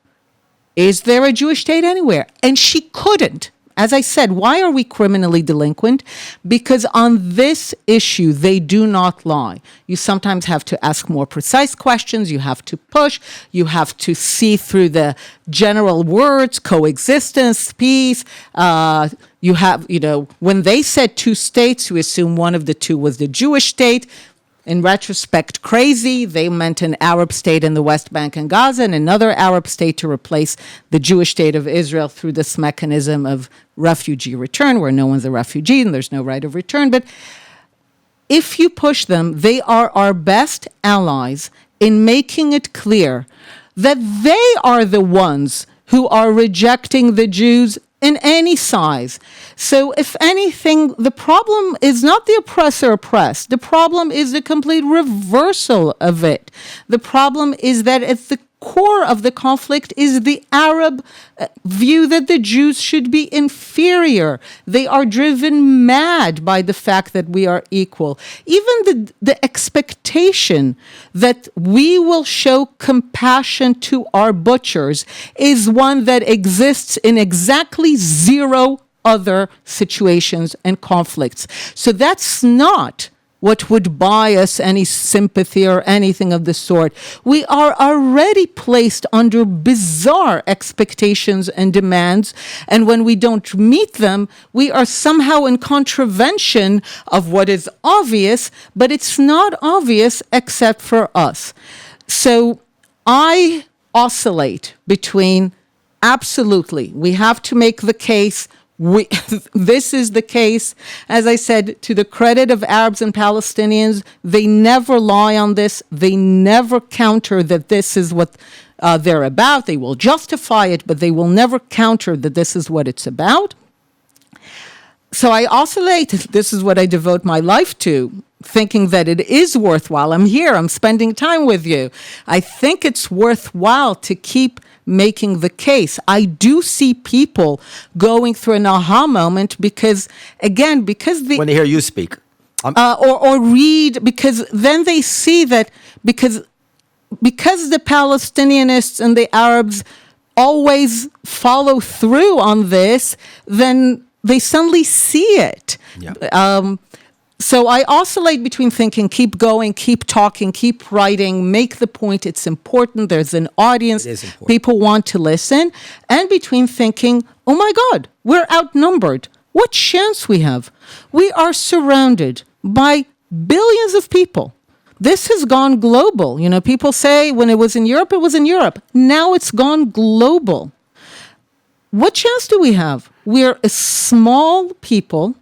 Is there a Jewish state anywhere? And she couldn't. As I said, why are we criminally delinquent? Because on this issue, they do not lie. You sometimes have to ask more precise questions. You have to push. You have to see through the general words, coexistence, peace. You have, when they said two states, you assume one of the two was the Jewish state. In retrospect, crazy. They meant an Arab state in the West Bank and Gaza and another Arab state to replace the Jewish state of Israel through this mechanism of refugee return, where no one's a refugee and there's no right of return. But if you push them, they are our best allies in making it clear that they are the ones who are rejecting the Jews in any size. So if anything, the problem is not the oppressor oppressed. The problem is the complete reversal of it. The problem is that at the core of the conflict is the Arab view that the Jews should be inferior. They are driven mad by the fact that we are equal. Even the expectation that we will show compassion to our butchers is one that exists in exactly zero other situations and conflicts. So that's not what would buy us any sympathy or anything of the sort. We are already placed under bizarre expectations and demands, and when we don't meet them, we are somehow in contravention of what is obvious, but it's not obvious except for us. So I oscillate between absolutely, we have to make the case. This is the case. As I said, to the credit of Arabs and Palestinians, they never lie on this. They never counter that this is what they're about. They will justify it, but they will never counter that this is what it's about. So I oscillate. This is what I devote my life to, thinking that it is worthwhile. I'm here. I'm spending time with you. I think it's worthwhile to keep making the case. I do see people going through an aha moment because when they hear you speak, or read, because then they see that because the Palestinianists and the Arabs always follow through on this, then they suddenly see it. Yeah. So I oscillate between thinking, keep going, keep talking, keep writing, make the point, it's important, there's an audience, people want to listen, and between thinking, oh my God, we're outnumbered. What chance we have? We are surrounded by billions of people. This has gone global. People say when it was in Europe, it was in Europe. Now it's gone global. What chance do we have? We're a small people.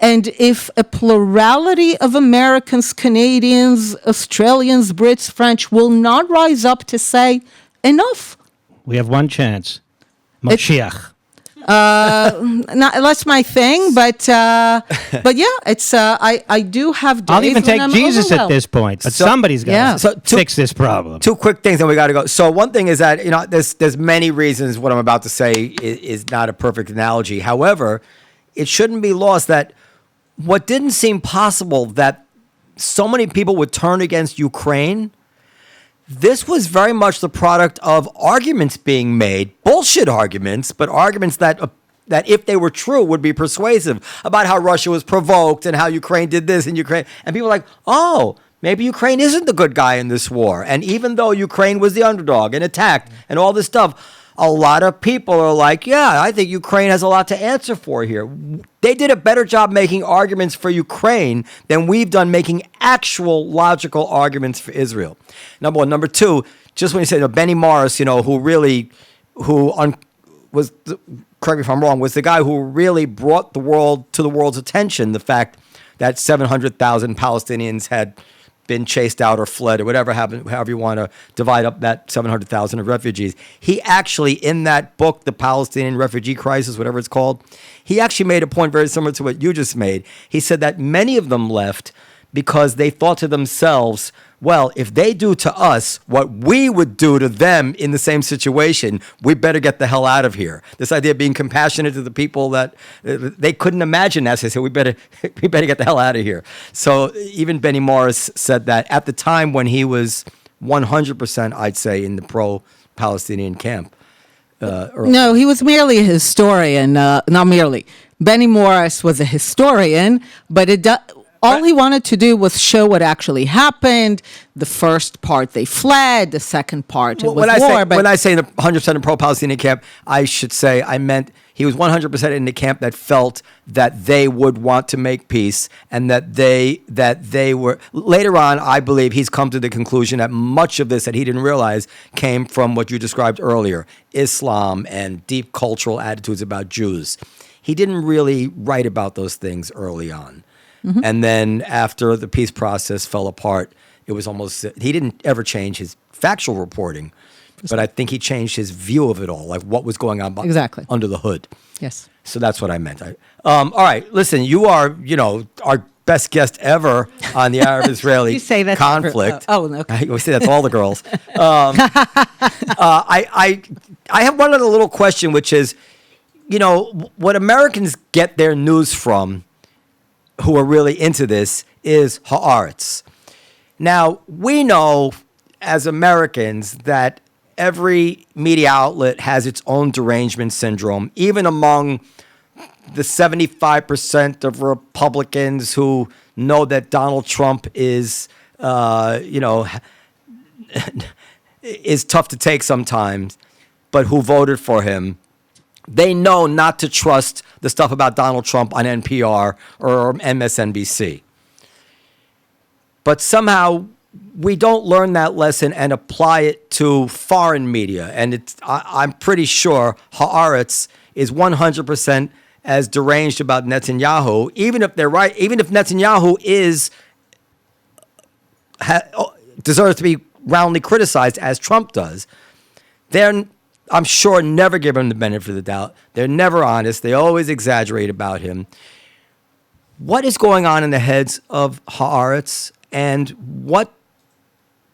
And if a plurality of Americans, Canadians, Australians, Brits, French will not rise up to say, enough. We have one chance. Moshiach. That's my thing, but yeah, it's I do have days I'll even take I'm Jesus at this point, but somebody's got to fix this problem. Two quick things, and we got to go. So one thing is that there's many reasons what I'm about to say is not a perfect analogy. However, it shouldn't be lost that what didn't seem possible, that so many people would turn against Ukraine, this was very much the product of arguments being made, bullshit arguments, but arguments that if they were true would be persuasive about how Russia was provoked and how Ukraine did this and Ukraine. And people are like, oh, maybe Ukraine isn't the good guy in this war. And even though Ukraine was the underdog and attacked and all this stuff, a lot of people are like, yeah, I think Ukraine has a lot to answer for here. They did a better job making arguments for Ukraine than we've done making actual logical arguments for Israel. Number one. Number two, just when you say Benny Morris, correct me if I'm wrong, was the guy who really brought the world to the world's attention, the fact that 700,000 Palestinians had been chased out or fled or whatever happened, however you want to divide up that 700,000 of refugees. He actually, in that book, The Palestinian Refugee Crisis, whatever it's called, he actually made a point very similar to what you just made. He said that many of them left because they thought to themselves, well, if they do to us what we would do to them in the same situation, we better get the hell out of here. This idea of being compassionate to the people that they couldn't imagine that. So they said, we better get the hell out of here. So even Benny Morris said that at the time when he was 100%, I'd say, in the pro-Palestinian camp. No, he was merely a historian. Not merely. Benny Morris was a historian, but all he wanted to do was show what actually happened. The first part, they fled. The second part, it was war. When I say 100% in pro-Palestinian camp, I should say I meant he was 100% in the camp that felt that they would want to make peace, and that they were. Later on, I believe he's come to the conclusion that much of this that he didn't realize came from what you described earlier, Islam and deep cultural attitudes about Jews. He didn't really write about those things early on. Mm-hmm. And then after the peace process fell apart, it was almost, he didn't ever change his factual reporting, but I think he changed his view of it all, like what was going on under the hood. Yes. So that's what I meent. All right, listen, you are, our best guest ever on the Arab-Israeli You say that conflict. okay. We say that to all the girls. I have one other little question, which is, what Americans get their news from, who are really into this, is Haaretz. Now, we know as Americans that every media outlet has its own derangement syndrome, even among the 75% of Republicans who know that Donald Trump is, is tough to take sometimes, but who voted for him. They know not to trust the stuff about Donald Trump on NPR or MSNBC. But somehow we don't learn that lesson and apply it to foreign media. And I'm pretty sure Haaretz is 100% as deranged about Netanyahu, even if they're right, even if Netanyahu deserves to be roundly criticized as Trump does. They're, I'm sure, never give him the benefit of the doubt. They're never honest. They always exaggerate about him. What is going on in the heads of Haaretz, and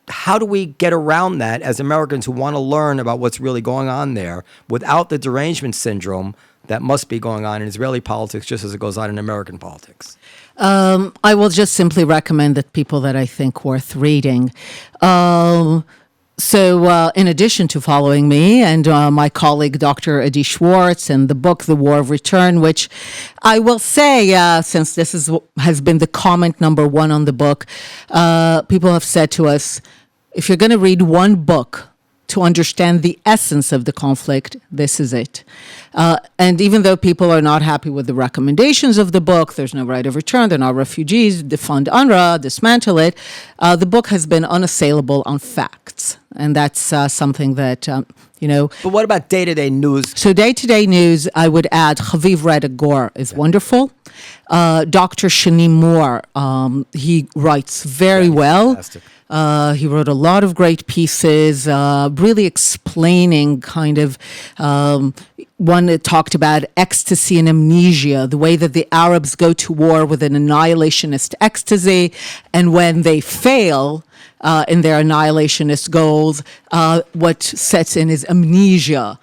how do we get around that as Americans who want to learn about what's really going on there without the derangement syndrome that must be going on in Israeli politics just as it goes on in American politics? I will just simply recommend that people that I think worth reading. So in addition to following me and my colleague, Dr. Adi Schwartz, and the book, The War of Return, which I will say, since this has been the comment number one on the book, people have said to us, if you're going to read one book to understand the essence of the conflict, this is it. And even though people are not happy with the recommendations of the book, there's no right of return, they're not refugees, defund UNRWA, dismantle it, the book has been unassailable on facts. And that's something that, But what about day-to-day news? So day-to-day news, I would add, Chaviv Redagor is wonderful. Dr. Shani Moore, he writes very well. Fantastic. He wrote a lot of great pieces, really explaining kind of one that talked about ecstasy and amnesia, the way that the Arabs go to war with an annihilationist ecstasy, and when they fail in their annihilationist goals, what sets in is amnesia.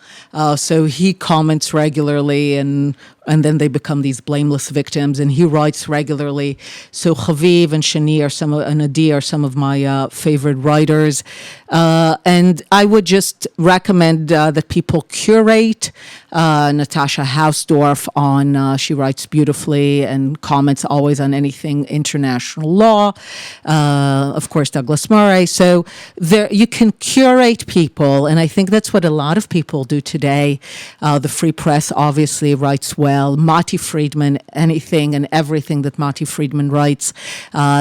So he comments regularly, and then they become these blameless victims, and he writes regularly. So Chaviv and Shani and Adi are some of my favorite writers. And I would just recommend that people curate. Natasha Hausdorff she writes beautifully and comments always on anything international law. Of course, Douglas Murray. So you can curate people, and I think that's what a lot of people do today. The Free Press obviously writes well. Mati Friedman, anything and everything that Mati Friedman writes.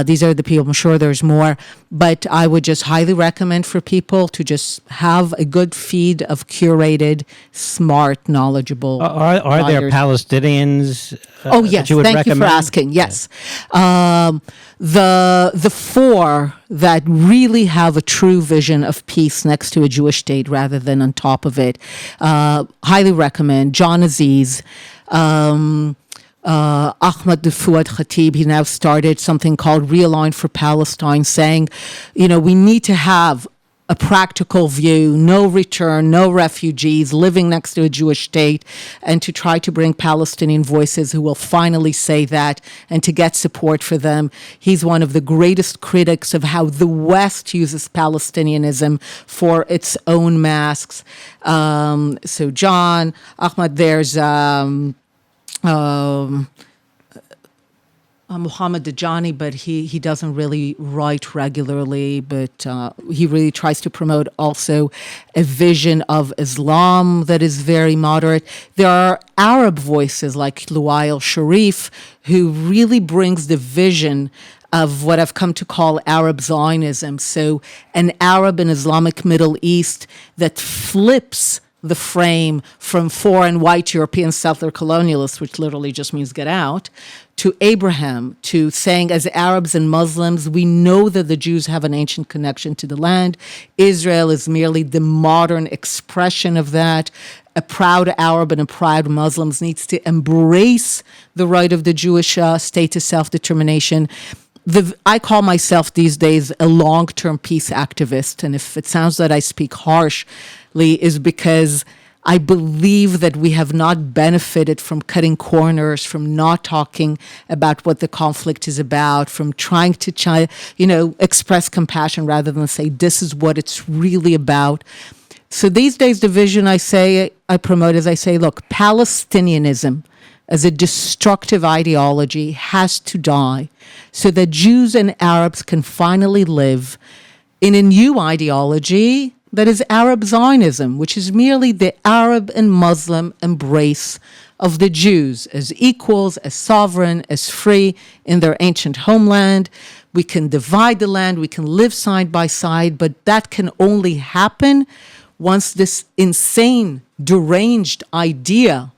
These are the people, I'm sure there's more, but I would just highly recommend for people to just have a good feed of curated, smart, knowledgeable Are there writers. Palestinians? Oh, yes. That you would Thank recommend? you for asking. Yes. The four that really have a true vision of peace next to a Jewish state rather than on top of it, highly recommend John Aziz, Ahmad Fuad Khatib, he now started something called Realign for Palestine, saying, we need to have a practical view, no return, no refugees, living next to a Jewish state, and to try to bring Palestinian voices who will finally say that and to get support for them. He's one of the greatest critics of how the West uses Palestinianism for its own masks. So John, Ahmad, there's Muhammad Dajani, but he doesn't really write regularly, but he really tries to promote also a vision of Islam that is very moderate. There are Arab voices like Luwail Sharif, who really brings the vision of what I've come to call Arab Zionism. So an Arab and Islamic Middle East that flips the frame from foreign white European settler colonialists, which literally just means get out, to Abraham, to saying as Arabs and Muslims, we know that the Jews have an ancient connection to the land. Israel is merely the modern expression of that. A proud Arab and a proud Muslim needs to embrace the right of the Jewish state to self-determination. I call myself these days a long-term peace activist, and if it sounds that I speak harshly, is because I believe that we have not benefited from cutting corners, from not talking about what the conflict is about, from trying to express compassion rather than say this is what it's really about. So these days, the vision I promote is I say, look, Palestinianism as a destructive ideology has to die so that Jews and Arabs can finally live in a new ideology that is Arab Zionism, which is merely the Arab and Muslim embrace of the Jews as equals, as sovereign, as free in their ancient homeland. We can divide the land, we can live side by side, but that can only happen once this insane, deranged idea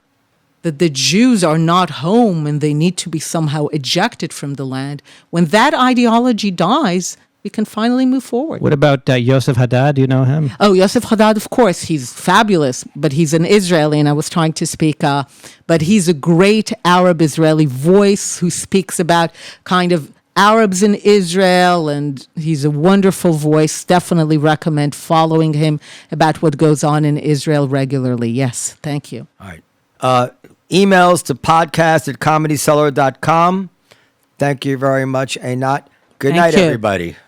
that the Jews are not home and they need to be somehow ejected from the land, when that ideology dies, we can finally move forward. What about Yosef Haddad? Do you know him? Oh, Yosef Haddad, of course. He's fabulous, but he's an Israeli, and I was trying to speak, but he's a great Arab-Israeli voice who speaks about kind of Arabs in Israel, and he's a wonderful voice. Definitely recommend following him about what goes on in Israel regularly. Yes, thank you. All right. Emails to podcast@comedyseller.com. Thank you very much, Einat. Good night, you. everybody.